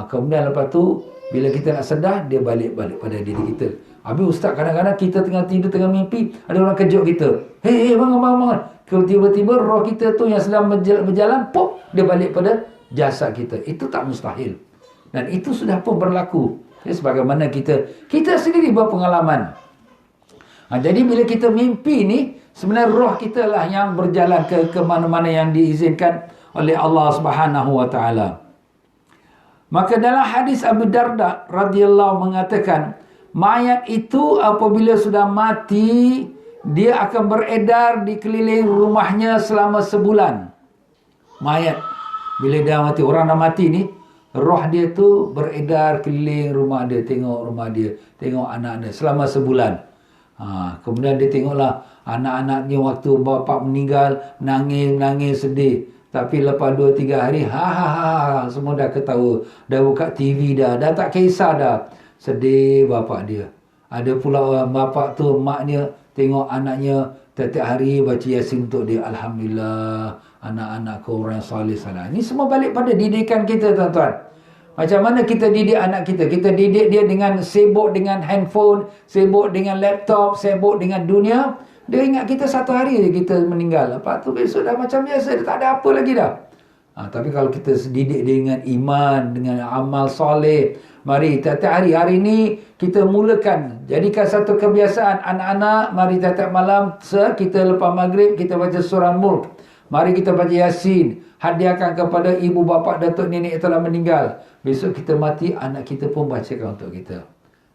Kemudian lepas tu, bila kita nak sedar, dia balik pada diri kita. Habis Ustaz, kadang-kadang kita tengah tidur, tengah mimpi, ada orang kejut kita. Hei, bangun. Tiba-tiba roh kita tu yang sedang berjalan, pop, dia balik pada jasad kita. Itu tak mustahil. Dan itu sudah pun berlaku. Sebagaimana kita sendiri berpengalaman. Jadi bila kita mimpi ni, sebenarnya roh kita lah yang berjalan ke mana-mana yang diizinkan oleh Allah Subhanahu wa taala. Maka dalam hadis Abu Darda radhiyallahu mengatakan, mayat itu apabila sudah mati, dia akan beredar di keliling rumahnya selama sebulan. Mayat bila dia mati, orang dah mati ni, roh dia tu beredar keliling rumah dia, tengok rumah dia, tengok anak dia selama sebulan. Kemudian dia tengoklah anak-anaknya waktu bapa meninggal, nangis sedih. Tapi lepas 2-3 hari, semua dah ketawa, dah buka TV dah tak kisah dah. Sedih bapa dia. Ada pula bapa tu, maknya tengok anaknya setiap hari baca Yasin untuk dia. Alhamdulillah, anak-anakku orang soleh sana. Ini semua balik pada didikan kita, tuan-tuan. Macam mana kita didik anak kita? Kita didik dia dengan sibuk dengan handphone, sibuk dengan laptop, sibuk dengan dunia. Dia ingat kita satu hari je kita meninggal. Lepas tu besok dah macam biasa, dia tak ada apa lagi dah. Tapi kalau kita didik dia dengan iman, dengan amal soleh, mari tiap-tiap hari ni kita mulakan. Jadikan satu kebiasaan anak-anak, mari tiap-tiap malam kita lepas maghrib kita baca surah Mulk. Mari kita baca Yasin. Hadiahkan kepada ibu bapa, datuk nenek yang telah meninggal. Besok kita mati, anak kita pun bacakan untuk kita.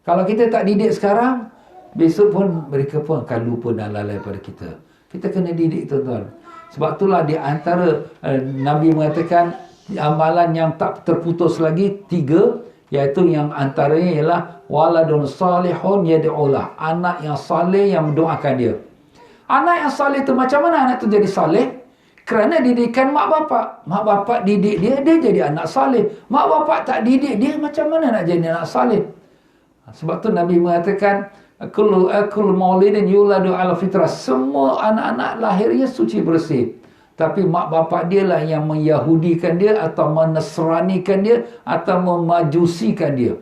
Kalau kita tak didik sekarang, besok pun mereka pun akan lupa dan lalai pada kita. Kita kena didik, tuan-tuan. Sebab itulah di antara Nabi mengatakan amalan yang tak terputus lagi 3, iaitu yang antaranya ialah waladun salihun yad'ulah. Anak yang saleh yang mendoakan dia. Anak yang saleh tu, macam mana anak tu jadi saleh? Kerana didikan mak bapak. Mak bapak didik dia jadi anak saleh. Mak bapak tak didik dia, macam mana nak jadi anak saleh? Sebab tu Nabi mengatakan, kullu maulidin yuladu ala fitrah. Semua anak-anak lahirnya suci bersih. Tapi mak bapak dia lah yang menyahudikan dia, atau menasranikan dia, atau memajusikan dia.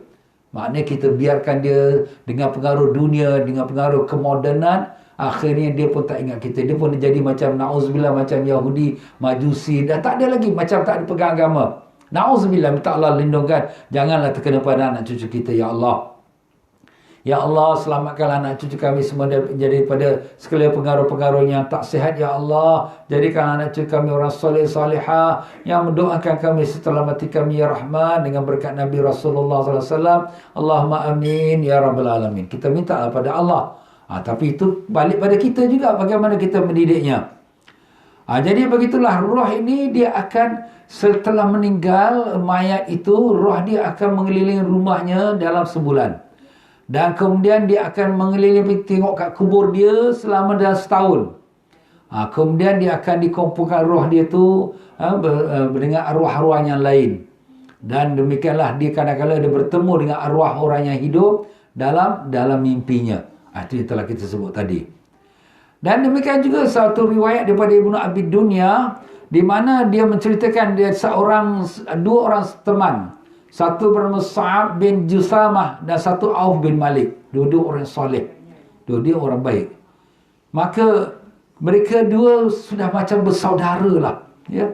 Maknanya kita biarkan dia dengan pengaruh dunia, dengan pengaruh kemodernan, akhirnya dia pun tak ingat kita. Dia pun jadi macam na'udzubillah, macam Yahudi, Majusi, dah tak ada lagi, macam tak ada pegang agama. Na'udzubillah, minta Allah lindungkan. Janganlah terkena pada anak cucu kita, ya Allah. Ya Allah, selamatkanlah anak cucu kami semua daripada segala pengaruh-pengaruh yang tak sihat, ya Allah. Jadikan anak cucu kami orang soleh salihah yang mendoakan kami setelah mati kami, ya Rahman, dengan berkat Nabi Rasulullah SAW. Allahumma amin ya Rabbal Alamin. Kita minta pada Allah. Tapi itu balik pada kita juga, bagaimana kita mendidiknya. Jadi begitulah, roh ini dia akan setelah meninggal mayat itu, roh dia akan mengelilingi rumahnya dalam sebulan. Dan kemudian dia akan mengelilingi, tengok kat kubur dia selama dalam setahun. Kemudian dia akan dikumpulkan roh dia tu dengan arwah-arwah yang lain. Dan demikianlah dia kadang-kadang dia bertemu dengan arwah orang yang hidup dalam mimpinya. Itu yang telah kita sebut tadi. Dan demikian juga satu riwayat daripada Ibnu Abi Dunya, di mana dia menceritakan dia dua orang teman. Satu bernama Sa'ab bin Jusamah dan satu Auf bin Malik. Dua-dua orang soleh. Dua-dua orang baik. Maka mereka dua sudah macam bersaudara lah. Ya?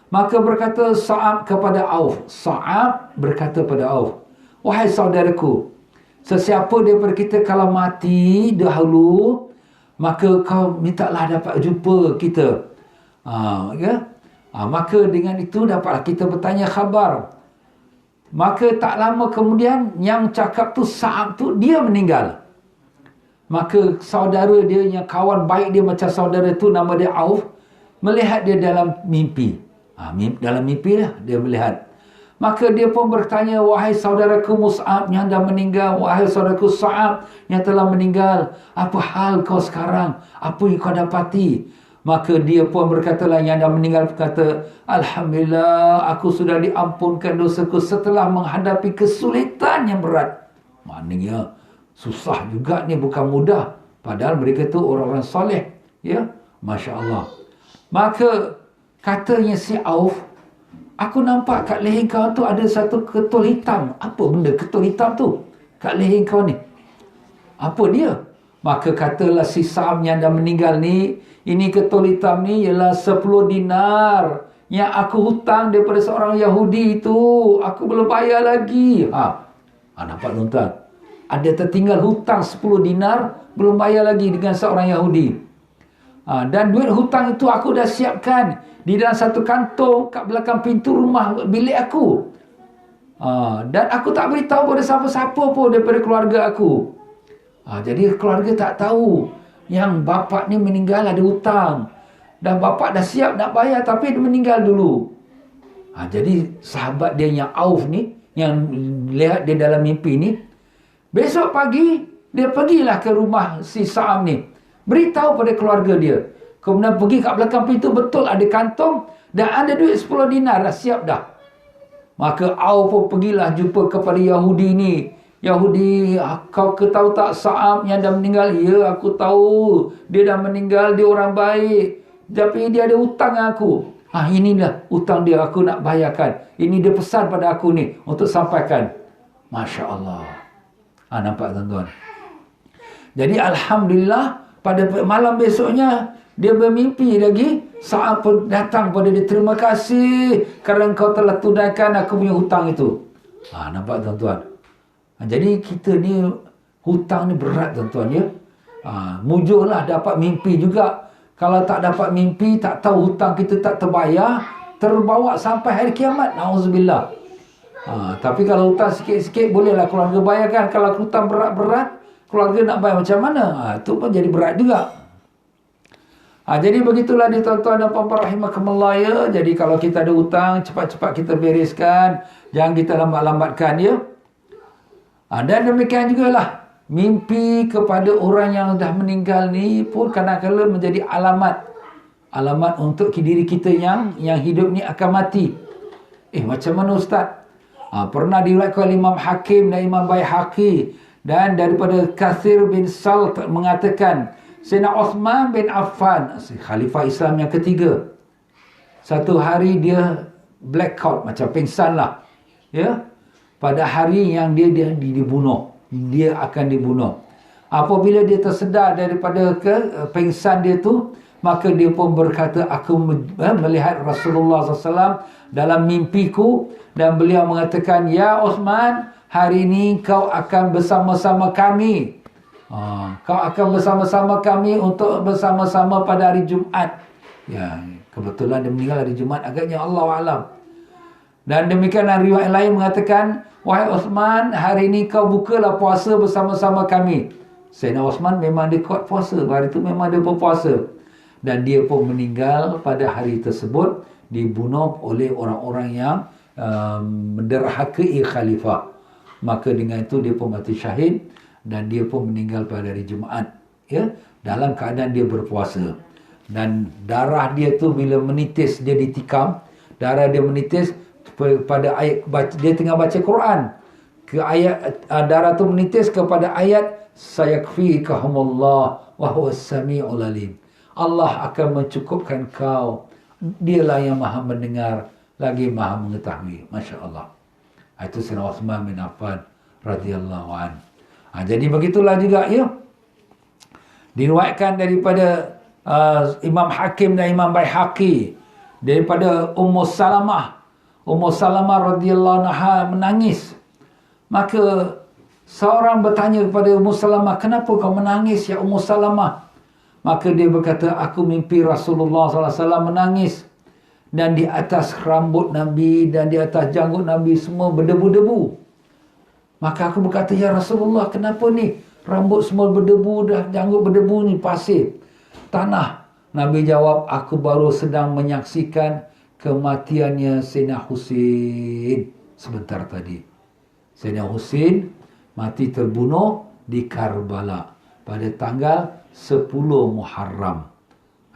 Maka berkata Sa'ab kepada Auf. Sa'ab berkata pada Auf, wahai saudaraku, sesiapa daripada kita kalau mati dahulu, maka kau mintalah dapat jumpa kita. Maka dengan itu dapatlah kita bertanya khabar. Maka tak lama kemudian yang cakap tu Sa'ab tu dia meninggal. Maka saudara dia yang kawan baik dia macam saudara tu, nama dia Auf, melihat dia dalam mimpi. Dalam mimpi lah dia melihat. Maka dia pun bertanya, wahai saudaraku Mus'ab yang dah meninggal, wahai saudaraku Sa'ab yang telah meninggal, apa hal kau sekarang? Apa yang kau dapati? Maka dia pun berkatalah, yang dah meninggal berkata, Alhamdulillah, aku sudah diampunkan dosaku setelah menghadapi kesulitan yang berat. Maknanya susah juga ni, bukan mudah. Padahal mereka tu orang-orang soleh. Ya, Masya Allah. Maka katanya si Auf, aku nampak kat leher kau tu ada satu ketul hitam. Apa benda ketul hitam tu kat leher kau ni? Apa dia? Maka katalah si Sa'ab yang dah meninggal ni, ini ketul hitam ni ialah 10 dinar yang aku hutang daripada seorang Yahudi itu. Aku belum bayar lagi. Nampak tuan-tuan? Ada tertinggal hutang 10 dinar, belum bayar lagi dengan seorang Yahudi. Dan duit hutang itu aku dah siapkan di dalam satu kantong kat belakang pintu rumah bilik aku. Dan aku tak beritahu pada siapa-siapa pun daripada keluarga aku. Jadi keluarga tak tahu yang bapak ni meninggal ada hutang. Dan bapak dah siap nak bayar tapi dia meninggal dulu. Jadi sahabat dia yang Auf ni, yang lihat dia dalam mimpi ni, besok pagi dia pergilah ke rumah si Sa'am ni, beritahu pada keluarga dia. Kemudian pergi kat belakang pintu, betul ada kantong dan ada duit 10 dinar dah siap dah. Maka Auf pun pergilah jumpa kepada Yahudi ni. Yahudi, kau tahu tak Sa'ab yang dah meninggal? Ya, aku tahu. Dia dah meninggal, dia orang baik. Tapi dia ada hutang dengan aku. Inilah hutang dia, aku nak bayarkan. Ini dia pesan pada aku ni untuk sampaikan. Masya Allah. Nampak tuan-tuan? Jadi Alhamdulillah, pada malam besoknya, dia bermimpi lagi. Sa'ab pun datang pada dia, terima kasih kerana kau telah tunaikan aku punya hutang itu. Nampak tuan-tuan? Jadi kita ni, hutang ni berat tuan-tuan ya. Mujurlah dapat mimpi juga. Kalau tak dapat mimpi, tak tahu hutang kita tak terbayar, terbawa sampai hari kiamat. Na'udzubillah. Tapi kalau hutang sikit-sikit, bolehlah keluarga bayarkan. Kalau hutang berat-berat, keluarga nak bayar macam mana? Itu pun jadi berat juga. Jadi begitulah dia tuan-tuan dan puan-puan rahimakumullah ya. Jadi kalau kita ada hutang, cepat-cepat kita bereskan. Jangan kita lambat-lambatkan ya. Dan demikian jugalah, mimpi kepada orang yang dah meninggal ni pun kadang-kadang menjadi alamat untuk diri kita yang hidup ni akan mati. Macam mana Ustaz? Pernah diriwayatkan oleh Imam Hakim dan Imam Baihaqi, dan daripada Kathir bin Salt mengatakan, Sayyidina Uthman bin Affan, Khalifah Islam yang ketiga, satu hari dia blackout, macam pingsan lah ya. pada hari yang dia dibunuh. Dia akan dibunuh. Apabila dia tersedar daripada pengsan dia tu, maka dia pun berkata, aku melihat Rasulullah SAW dalam mimpiku, dan beliau mengatakan, ya Osman, hari ini kau akan bersama-sama kami. Kau akan bersama-sama kami untuk bersama-sama pada hari Jumaat. Ya, kebetulan dia meninggal hari Jumaat, agaknya Allah alam. Dan demikian riwayat lain mengatakan, wahai Osman, hari ini kau bukalah puasa bersama-sama kami. Sayyidina Osman memang dia kuat puasa, hari itu memang dia berpuasa. Dan dia pun meninggal pada hari tersebut, dibunuh oleh orang-orang yang menderhakai khalifah. Maka dengan itu dia pun mati syahid, dan dia pun meninggal pada hari Jumaat, ya, dalam keadaan dia berpuasa. Dan darah dia tu bila menitis, dia ditikam, darah dia menitis pada ayat, dia tengah baca Quran, ke ayat, darah tu menitis kepada ayat sayakfikahumullah wa huwas samiul alim. Allah akan mencukupkan kau, dialah yang maha mendengar lagi maha mengetahui. Masya Allah. Itu Sayyidina Uthman bin Affan radhiyallahu an. Jadi begitulah juga, ya, diriwayatkan daripada Imam Hakim dan Imam Baihaqi daripada Ummu Salamah radhiyallahu anha menangis. Maka seorang bertanya kepada Ummu Salamah, kenapa kau menangis ya Ummu Salamah? Maka dia berkata, aku mimpi Rasulullah SAW menangis, dan di atas rambut Nabi dan di atas janggut Nabi semua berdebu-debu. Maka aku berkata, ya Rasulullah, kenapa ni? Rambut semua berdebu, dah janggut berdebu ni, pasir, tanah. Nabi jawab, aku baru sedang menyaksikan kematiannya Sayyidina Husin sebentar tadi. Sayyidina Husin mati terbunuh di Karbala pada tanggal 10 Muharram.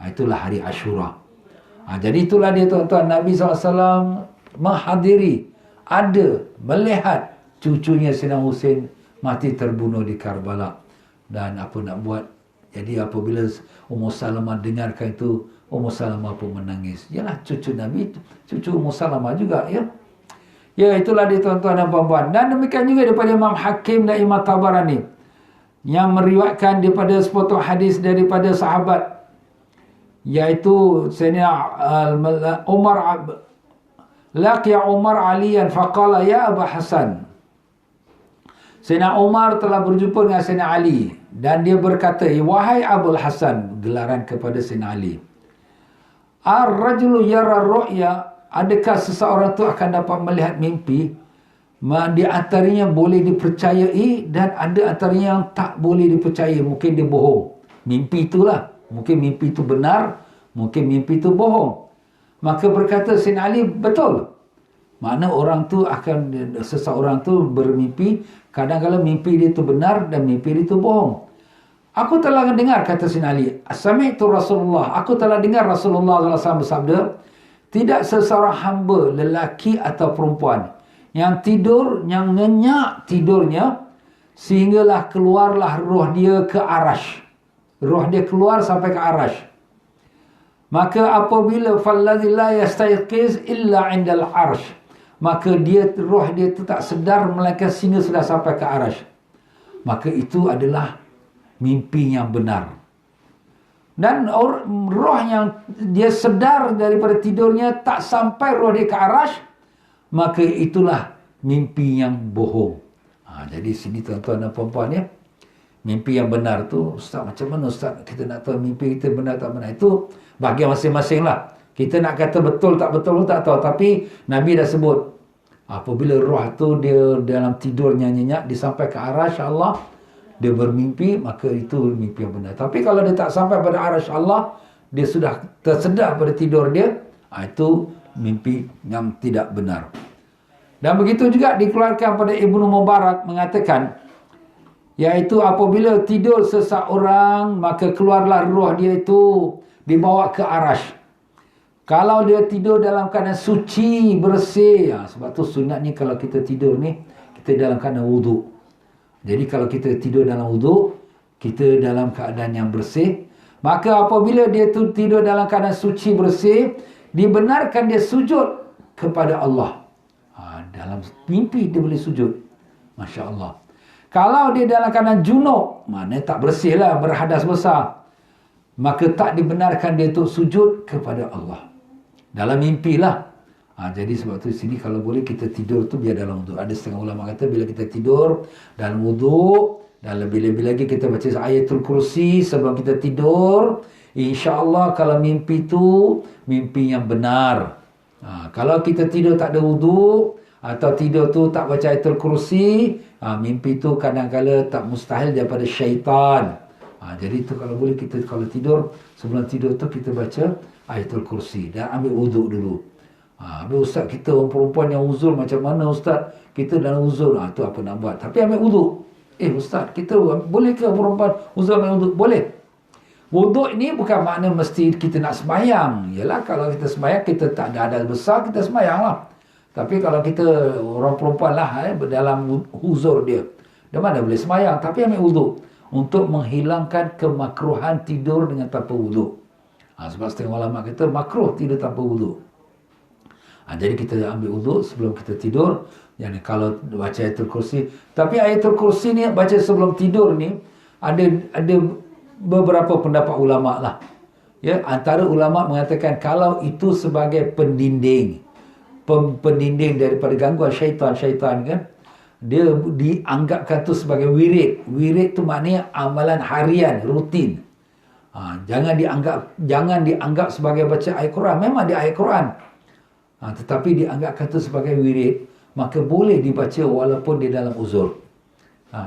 Itulah hari Ashura. Jadi itulah dia tuan-tuan, Nabi SAW menghadiri, melihat cucunya Sayyidina Husin mati terbunuh di Karbala. Dan apa nak buat, jadi apabila Ummu Salamah dengarkan itu, Ummu Salamah pun menangis. Yalah, cucu Nabi, cucu Ummu Salamah juga, ya. Ya, itulah dia tuan-tuan dan puan-puan. Dan demikian juga daripada Imam Hakim dan Imam Tabarani, yang meriwayatkan daripada sepotong hadis daripada sahabat, iaitu Sayyidina Umar, laqiya Umar Aliyan faqala ya Aba Hasan. Sayyidina Umar telah berjumpa dengan Sayyidina Ali, dan dia berkata, wahai Abul Hasan, gelaran kepada Sayyidina Ali, ar-rajulu yara ru'ya, adakah seseorang tu akan dapat melihat mimpi? Di antaranya boleh dipercayai, dan ada antaranya yang tak boleh dipercayai. Mungkin dia bohong. Mimpi itulah, mungkin mimpi itu benar, mungkin mimpi itu bohong. Maka berkata Sayyidina Ali, betul. Makna orang tu seseorang tu bermimpi, kadang-kadang mimpi dia tu benar dan mimpi dia tu bohong. Aku telah dengar, kata Sayyidina Ali, sami'tu Rasulullah, aku telah dengar Rasulullah SAW bersabda, tidak seseorang hamba, lelaki atau perempuan, yang tidur, yang nyenyak tidurnya, sehinggalah keluarlah roh dia ke arash. Roh dia keluar sampai ke arash. Maka apabila falladzi la yastayqiz illa 'indal arsh, maka roh dia itu tak sedar melainkan sehingga sudah sampai ke arash. Maka itu adalah mimpi yang benar. Dan roh yang dia sedar daripada tidurnya tak sampai roh dia ke arash, maka itulah mimpi yang bohong. Jadi sini tuan-tuan dan puan-puan, ya, mimpi yang benar tu, Ustaz, macam mana Ustaz kita nak tahu mimpi kita benar tak benar? Itu bahagian masing-masing lah. Kita nak kata betul tak betul tak tahu. Tapi Nabi dah sebut, apabila roh tu dia dalam tidurnya nyenyak, dia sampai ke arash Allah, dia bermimpi, maka itu mimpi yang benar. Tapi kalau dia tak sampai pada arash Allah, dia sudah tersedar pada tidur dia, itu mimpi yang tidak benar. Dan begitu juga dikeluarkan pada Ibnu Mubarak mengatakan, iaitu apabila tidur seseorang, maka keluarlah roh dia itu dibawa ke arash. Kalau dia tidur dalam keadaan suci, bersih, sebab tu sunatnya kalau kita tidur ni, kita dalam keadaan wuduk. Jadi kalau kita tidur dalam wuduk, kita dalam keadaan yang bersih, maka apabila dia tu tidur dalam keadaan suci, bersih, dibenarkan dia sujud kepada Allah. dalam mimpi dia boleh sujud. Masya Allah. Kalau dia dalam keadaan junub, mana tak bersih lah, berhadas besar, maka tak dibenarkan dia untuk sujud kepada Allah. Dalam mimpi lah. Jadi sebab tu sini kalau boleh kita tidur tu biar dalam wuduk. Ada setengah ulama kata bila kita tidur dalam wuduk, dan lebih-lebih lagi kita baca ayatul kursi sebelum kita tidur, insya-Allah kalau mimpi tu mimpi yang benar. Kalau kita tidur tak ada wuduk atau tidur tu tak baca ayatul kursi, mimpi tu kadang-kala tak mustahil daripada syaitan. Jadi tu kalau boleh kita kalau tidur, sebelum tidur tu kita baca ayatul kursi dan ambil wuduk dulu. Habis ustaz kita orang perempuan yang uzur macam mana ustaz? Kita dalam uzur, tu apa nak buat? Tapi ambil wuduk. Ustaz kita boleh ke perempuan uzur ambil wuduk? Boleh. Wuduk ni bukan makna mesti kita nak sembahyang. Yalah kalau kita sembahyang kita tak ada hadas besar, kita sembahyang lah. Tapi kalau kita orang perempuan lah dalam uzur dia, mana boleh sembahyang? Tapi ambil wuduk untuk menghilangkan kemakruhan tidur dengan tanpa wuduk. Sebab setengah ulama kata makruh tidur tanpa wuduk. Jadi kita ambil wuduk sebelum kita tidur. Yani kalau baca ayatul kursi. Tapi ayatul kursi ni baca sebelum tidur ni ada beberapa pendapat ulama lah. Ya, antara ulama mengatakan kalau itu sebagai pendinding daripada gangguan syaitan kan, dia dianggapkan tu sebagai wirid. Wirid tu maknanya amalan harian, rutin. Jangan dianggap sebagai baca ayat Quran. Memang dia ayat Quran. Tetapi dianggapkan tu sebagai wirid, maka boleh dibaca walaupun dia dalam uzur.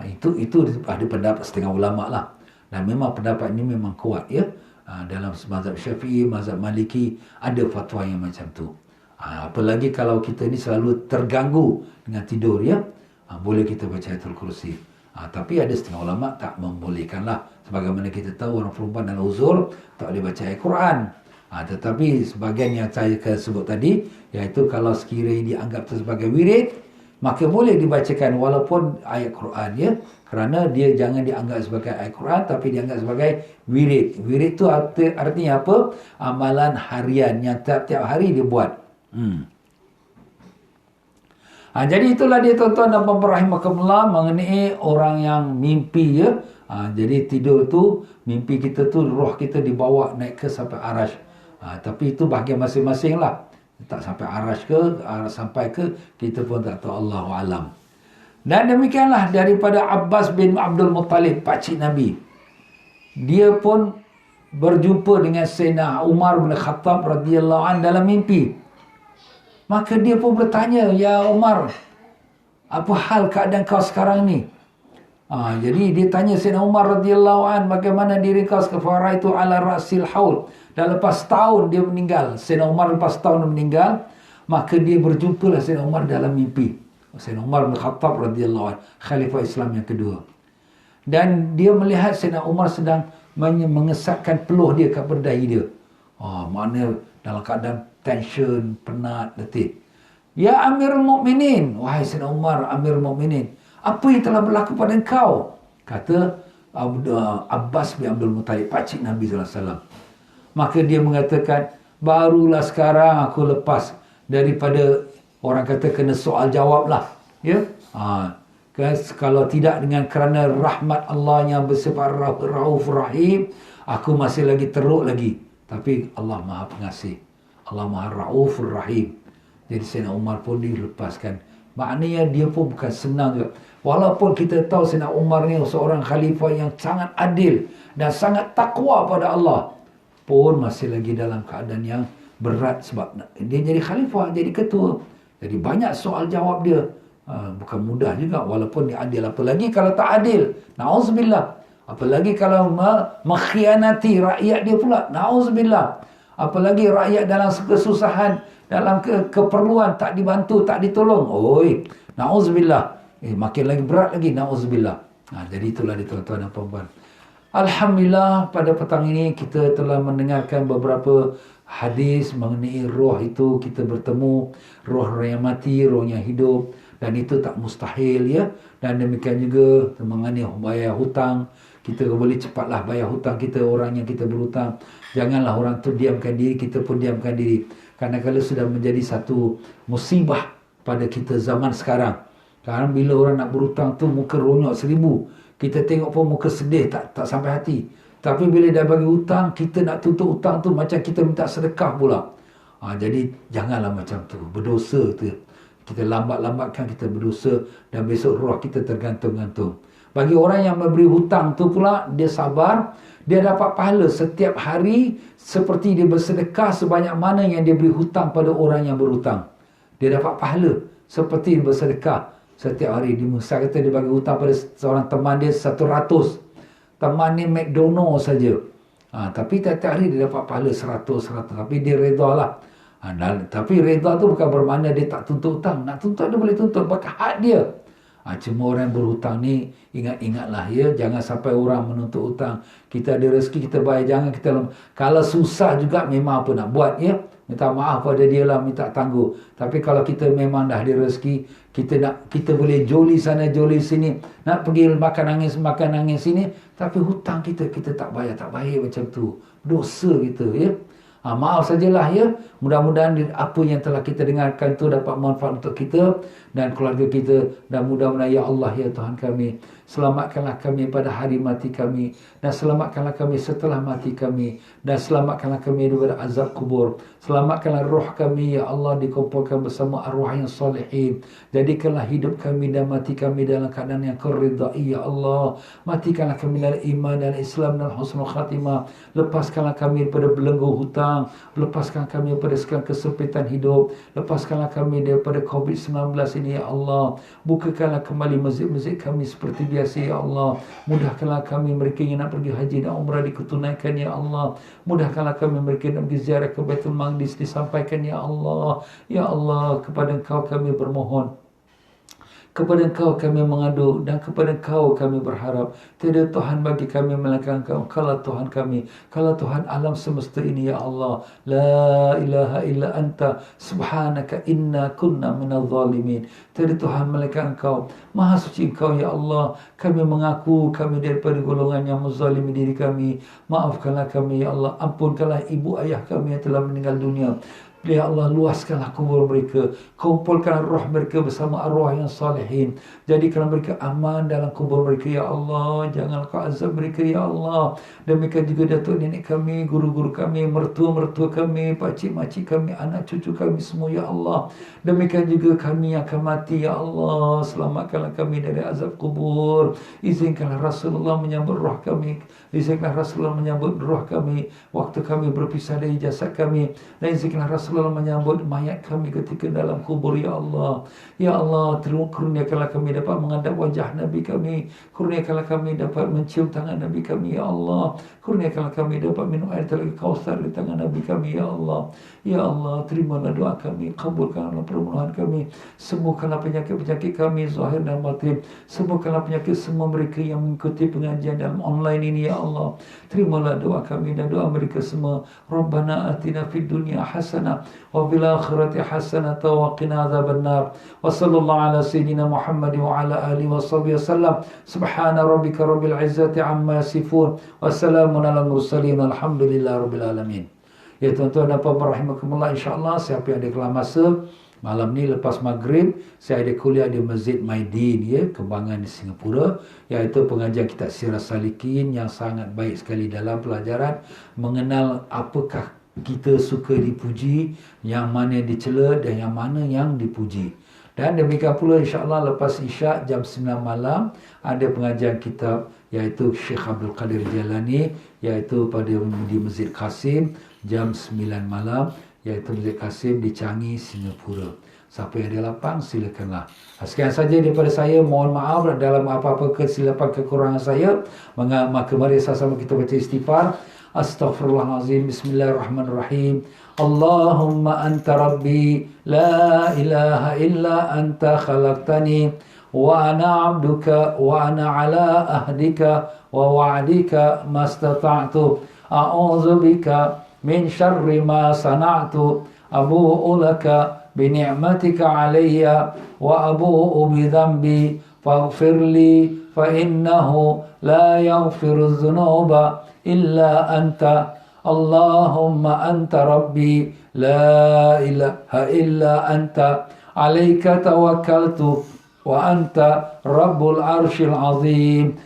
Itu ada pendapat setengah ulama lah. Dan memang pendapat ini memang kuat ya. Dalam mazhab Syafi'i, mazhab Maliki ada fatwa yang macam tu. Apalagi kalau kita ni selalu terganggu dengan tidur ya, boleh kita baca ayatul kursi. Tapi ada setengah ulama tak membolehkan lah. Sebagaimana kita tahu orang perempuan dalam uzur tak boleh baca ayat Quran. Tetapi sebahagian yang saya sebut tadi, iaitu kalau sekiranya dianggap sebagai wirid, maka boleh dibacakan walaupun ayat Quran ya, kerana dia jangan dianggap sebagai ayat Quran tapi dianggap sebagai wirid. Wirid tu artinya apa? Amalan harian yang tiap-tiap hari dia buat. Jadi itulah dia tuan-tuan dan puan-puan rahimakumullah mengenai orang yang mimpi ya. Jadi tidur tu, mimpi kita tu roh kita dibawa naik ke sampai arash. Tapi itu bahagian masing-masing lah. Tak sampai arash ke, sampai ke, kita pun tak tahu, Allahu alam. Dan demikianlah daripada Abbas bin Abdul Muttalib, pakcik Nabi. Dia pun berjumpa dengan Sayyidina Umar bin Khattab radhiyallahu anhu dalam mimpi. Maka dia pun bertanya, "Ya Umar, apa hal keadaan kau sekarang ni?" Jadi dia tanya Sayyidina Umar radhiyallahu anhu, bagaimana diri kau sekarang itu ala rasil haul. Dan lepas tahun dia meninggal. Sayyidina Umar lepas tahun dia meninggal, maka dia berjumpalah Sayyidina Umar dalam mimpi. Sayyidina Umar bin Khattab radhiyallahu anhu, khalifah Islam yang kedua. Dan dia melihat Sayyidina Umar sedang mengesatkan peluh dia kepada dahi dia. Mana dalam keadaan tension, penat, letih. "Ya Amirul Mukminin," wahai Sayyidina Umar, Amirul Mukminin, "apa yang telah berlaku pada engkau?" Kata Abbas bin Abdul Muttalib, pakcik Nabi SAW. Maka dia mengatakan, "Barulah sekarang aku lepas daripada," orang kata kena soal jawab lah. Ya? Kalau tidak dengan kerana rahmat Allah yang bersifat Rauf Rahim, aku masih lagi teruk lagi. Tapi Allah Maha Pengasih. Allah Maha Rauf Rahim. Jadi Sayyidina Umar pun dilepaskan. Maknanya dia pun bukan senang juga. Walaupun kita tahu Sayyidina Umar ni seorang khalifah yang sangat adil dan sangat takwa pada Allah, pun masih lagi dalam keadaan yang berat sebab dia jadi khalifah, jadi ketua. Jadi banyak soal jawab dia. Bukan mudah juga walaupun dia adil. Apalagi kalau tak adil. Na'udzubillah. Apalagi kalau mengkhianati rakyat dia pula. Na'udzubillah. Apalagi rakyat dalam kesusahan, dalam keperluan, tak dibantu, tak ditolong. Na'udzubillah. Makin lagi berat lagi. Na'udzubillah. Jadi itulah dia tuan-tuan dan puan-puan. Alhamdulillah pada petang ini kita telah mendengarkan beberapa hadis mengenai roh itu. Kita bertemu roh yang mati, roh yang hidup, dan itu tak mustahil ya. Dan demikian juga mengenai bayar hutang. Kita boleh cepatlah bayar hutang kita, orang yang kita berhutang. Janganlah orang tu diamkan diri, kita pun diamkan diri. Kadang-kadang sudah menjadi satu musibah pada kita zaman sekarang. Sekarang bila orang nak berhutang tu muka ronyok 1000. Kita tengok pun muka sedih, tak sampai hati. Tapi bila dah bagi hutang, kita nak tutup hutang tu macam kita minta sedekah pula. Jadi janganlah macam tu. Berdosa tu. Kita lambat-lambatkan kita berdosa dan besok roh kita tergantung-gantung. Bagi orang yang memberi hutang tu pula, dia sabar, dia dapat pahala setiap hari seperti dia bersedekah sebanyak mana yang dia beri hutang pada orang yang berhutang. Dia dapat pahala seperti dia bersedekah setiap hari. Misal kata dia bagi hutang pada seorang teman dia 100. Teman ni McDonald saja. Tapi tiap-tiap hari dia dapat pahala 100. Tapi dia reda lah. Tapi reda tu bukan bermakna dia tak tuntut hutang. Nak tuntut dia boleh tuntut. Bukan hak dia. Cuma orang yang berhutang ni, ingat-ingatlah ya. Jangan sampai orang menuntut hutang. Kita ada rezeki, kita bayar. Jangan kita kalau susah juga memang apa nak buat ya. Minta maaf pada dia lah, minta tangguh. Tapi kalau kita memang dah ada rezeki, kita boleh joli sana, joli sini. Nak pergi makan angin sini. Tapi hutang kita tak bayar macam tu. Dosa kita ya. Maaf sajalah ya. Mudah-mudahan apa yang telah kita dengarkan tu dapat manfaat untuk kita dan keluarga kita. Dan mudah-mudahan ya Allah ya Tuhan kami, selamatkanlah kami pada hari mati kami. Dan selamatkanlah kami setelah mati kami. Dan selamatkanlah kami daripada azab kubur. Selamatkanlah roh kami ya Allah dikumpulkan bersama arwah yang salihin. Jadikanlah hidup kami dan mati kami dalam keadaan yang kau ridai ya Allah. Matikanlah kami dalam iman dan Islam dan husnul khatimah. Lepaskanlah kami daripada belenggu hutang. Lepaskan kami daripada segala kesempitan hidup. Lepaskanlah kami daripada COVID-19 ini ya Allah. Bukakanlah kembali masjid-masjid kami seperti biasa ya Allah. Mudahkanlah kami mereka yang nak pergi haji dan umrah dikutunaikan ya Allah. Mudahkanlah kami mereka nak pergi ziarah ke Baitul Maqdis disampaikan ya Allah. Ya Allah, kepada Engkau kami bermohon. Kepada Engkau kami mengadu dan kepada Engkau kami berharap. Tiada Tuhan bagi kami melainkan Engkau. Engkaulah Tuhan kami. Engkaulah Tuhan alam semesta ini ya Allah. La ilaha illa anta subhanaka inna kunna minal zalimin. Tiada Tuhan melainkan Engkau. Maha suci Engkau ya Allah. Kami mengaku kami daripada golongan yang menzalimi diri kami. Maafkanlah kami ya Allah. Ampunkanlah ibu ayah kami yang telah meninggal dunia. Ya Allah, luaskanlah kubur mereka. Kumpulkan roh mereka bersama arwah yang salihin. Jadikanlah mereka aman dalam kubur mereka ya Allah. Janganlah kau azab mereka ya Allah. Demikian juga datuk nenek kami, guru-guru kami, mertua-mertua kami, pakcik-makcik kami, anak cucu kami semua ya Allah. Demikian juga kami yang akan mati ya Allah. Selamatkanlah kami dari azab kubur. Izinkanlah Rasulullah menyambut roh kami. Izinkanlah Rasulullah menyambut roh kami waktu kami berpisah dari jasad kami. Dan izinkanlah Rasulullah menyambut mayat kami ketika dalam kubur ya Allah. Ya Allah, kurniakanlah kami dapat menghadap wajah Nabi kami. Kurniakanlah kami dapat mencium tangan Nabi kami ya Allah. Kurniakanlah kami dapat minum air telaga Kausar di tangan Nabi kami ya Allah. Ya Allah, terimalah doa kami, kabulkanlah permohonan kami. Sembuhkanlah penyakit-penyakit kami zahir dan batin. Sembuhkanlah penyakit semua mereka yang mengikuti pengajian dalam online ini ya Allah. Terimalah doa kami dan doa mereka semua. Rabbana atina fid dunya hasanah wa fil akhirati hasanah wa qina adzabannar. Wa sallallahu ala sayyidina Muhammad wa ala alihi wa sahbihi wasallam. Subhana rabbika rabbil izzati amma yasifun. Wassalamun ala mursalin. Alhamdulillah rabbil alamin. Ya tuan-tuan dan puan-puan rahimakumullah, insya-Allah siapa yang ada kelam masa malam ni lepas maghrib saya ada kuliah di Masjid Maidin ya, Kembangan di Singapura, iaitu pengajian kitab Sirah Salikin yang sangat baik sekali dalam pelajaran mengenal apakah kita suka dipuji, yang mana yang dicela dan yang mana yang dipuji. Dan demikian pula insya-Allah lepas Isyak jam 9 malam ada pengajian kitab iaitu Syekh Abdul Qadir Jailani, iaitu di Masjid Qasim jam 9 malam, iaitu Masjid Qasim di Changi, Singapura. Siapa yang ada lapang silakanlah. Sekian saja daripada saya. Mohon maaf dalam apa-apa kesilapan kekurangan saya. Maka mari sama-sama kita baca istighfar. Astaghfirullahalazim. Bismillahirrahmanirrahim. Allahumma anta rabbi la ilaha illa anta khalaqtani wa ana 'abduka wa ana 'ala ahdika wa wa'dika mastata'tu. A'udzu bika min syarri ma sana'tu. Abu'u laka bi ni'matika 'alayya wa abu'u bi dhanbi faghfir li fa innahu la yaghfiru dhunuba illa anta. Allahumma anta rabbi la ilaha illa anta alaika tawakkaltu wa anta rabbul arshil azim.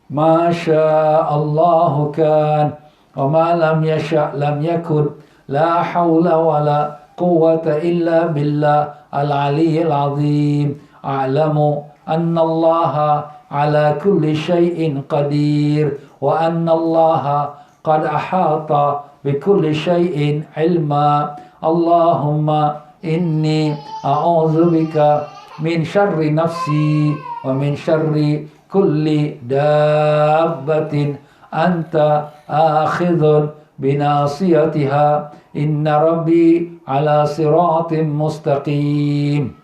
Ma sya'allahu kan wa ma lam yasha' lam yakun. La hawla wa la quwwata illa billah al-aliyyil azim. A'lamu anna allaha ala kulli syai'in qadir wa anna allaha qad ahata bi kulli syai'in ilma. Allahumma inni a'udzubika min syarri nafsi wa min syarri kulli dabbatin anta akhidhun binasiyatiha. Inna rabbi ala siratim mustaqim.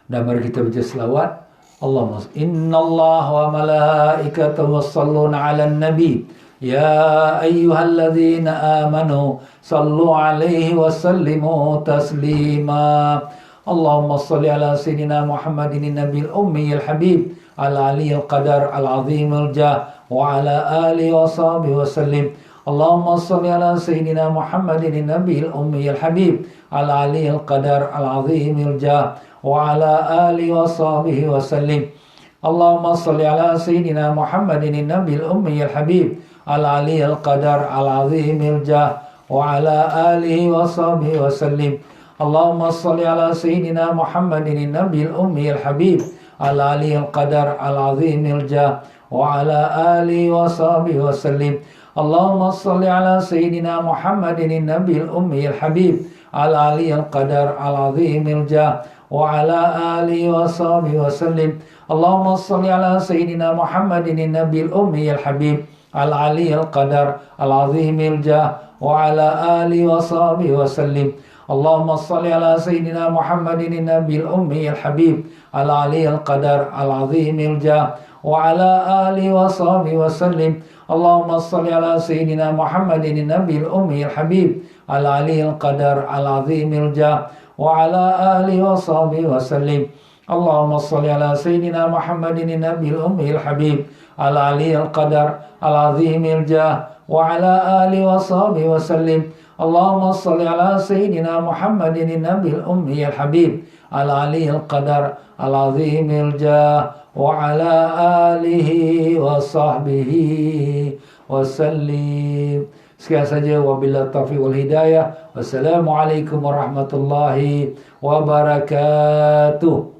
Dan mari kita baca selawat. Allahumma inna Allah wa malaikatahu yusalluna 'alan nabi. Ya ayyuhalladzina amanu sallu 'alaihi wa sallimu taslima. Allahumma salli ala sayyidina Muhammadin nabiyil ummiyil habib al-aliyyil qadar al-azimil jah wa ala alihi wa sahbihi wa sallim. Allahumma salli ala sayyidina Muhammadin nabiyil ummiyil habib al-aliyyil qadar al-azimil jah wa ala alihi wa sahbihi wa sallim. Allahumma salli ala sayyidina Muhammadin nabiyil ummiyil habib al-aliyyil qadar al-azimil jah wa ala alihi wa sahbihi wa sallim. Allahumma salli ala sayyidina Muhammadin nabiyil ummiyil habib al-aliyyil qadar al-azimil jah wa ala alihi wa sahbihi wa sallim. Allahumma salli ala sayyidina Muhammadin nabiyil ummiyil habib al-aliyyil qadar al-azimil jah wa ala alihi wa sahbihi wa sallim. Allahumma salli ala sayyidina Muhammadin nabiyil ummiyil habib al-aliyyil qadar al-azimil jah wa ala alihi wa sahbihi wa sallim. Allahumma salli ala sayyidina Muhammadin nabiyil ummiyil habib al-aliyyil qadar al-azimil jah wa ala alihi wa sahbihi wa sallim. Allahumma salli ala sayyidina Muhammadin nabiyil ummiyil habib al-aliyyil qadar al-azimil jah wa ala alihi wa sahbihi wa sallim. Allahumma salli ala sayyidina Muhammadin nabiyil ummiyil habib al-aliyyil qadar al-azimil jah wa ala alihi wa sahbihi wa sallim. Allahumma salli ala sayyidina Muhammadin nabiyil ummiyil habib al-aliyyil qadar al-azimil jah wa ala alihi wa sahbihi wa sallim. Sekian saja, wabillahi taufiq wal hidayah. Wassalamualaikum warahmatullahi wabarakatuh.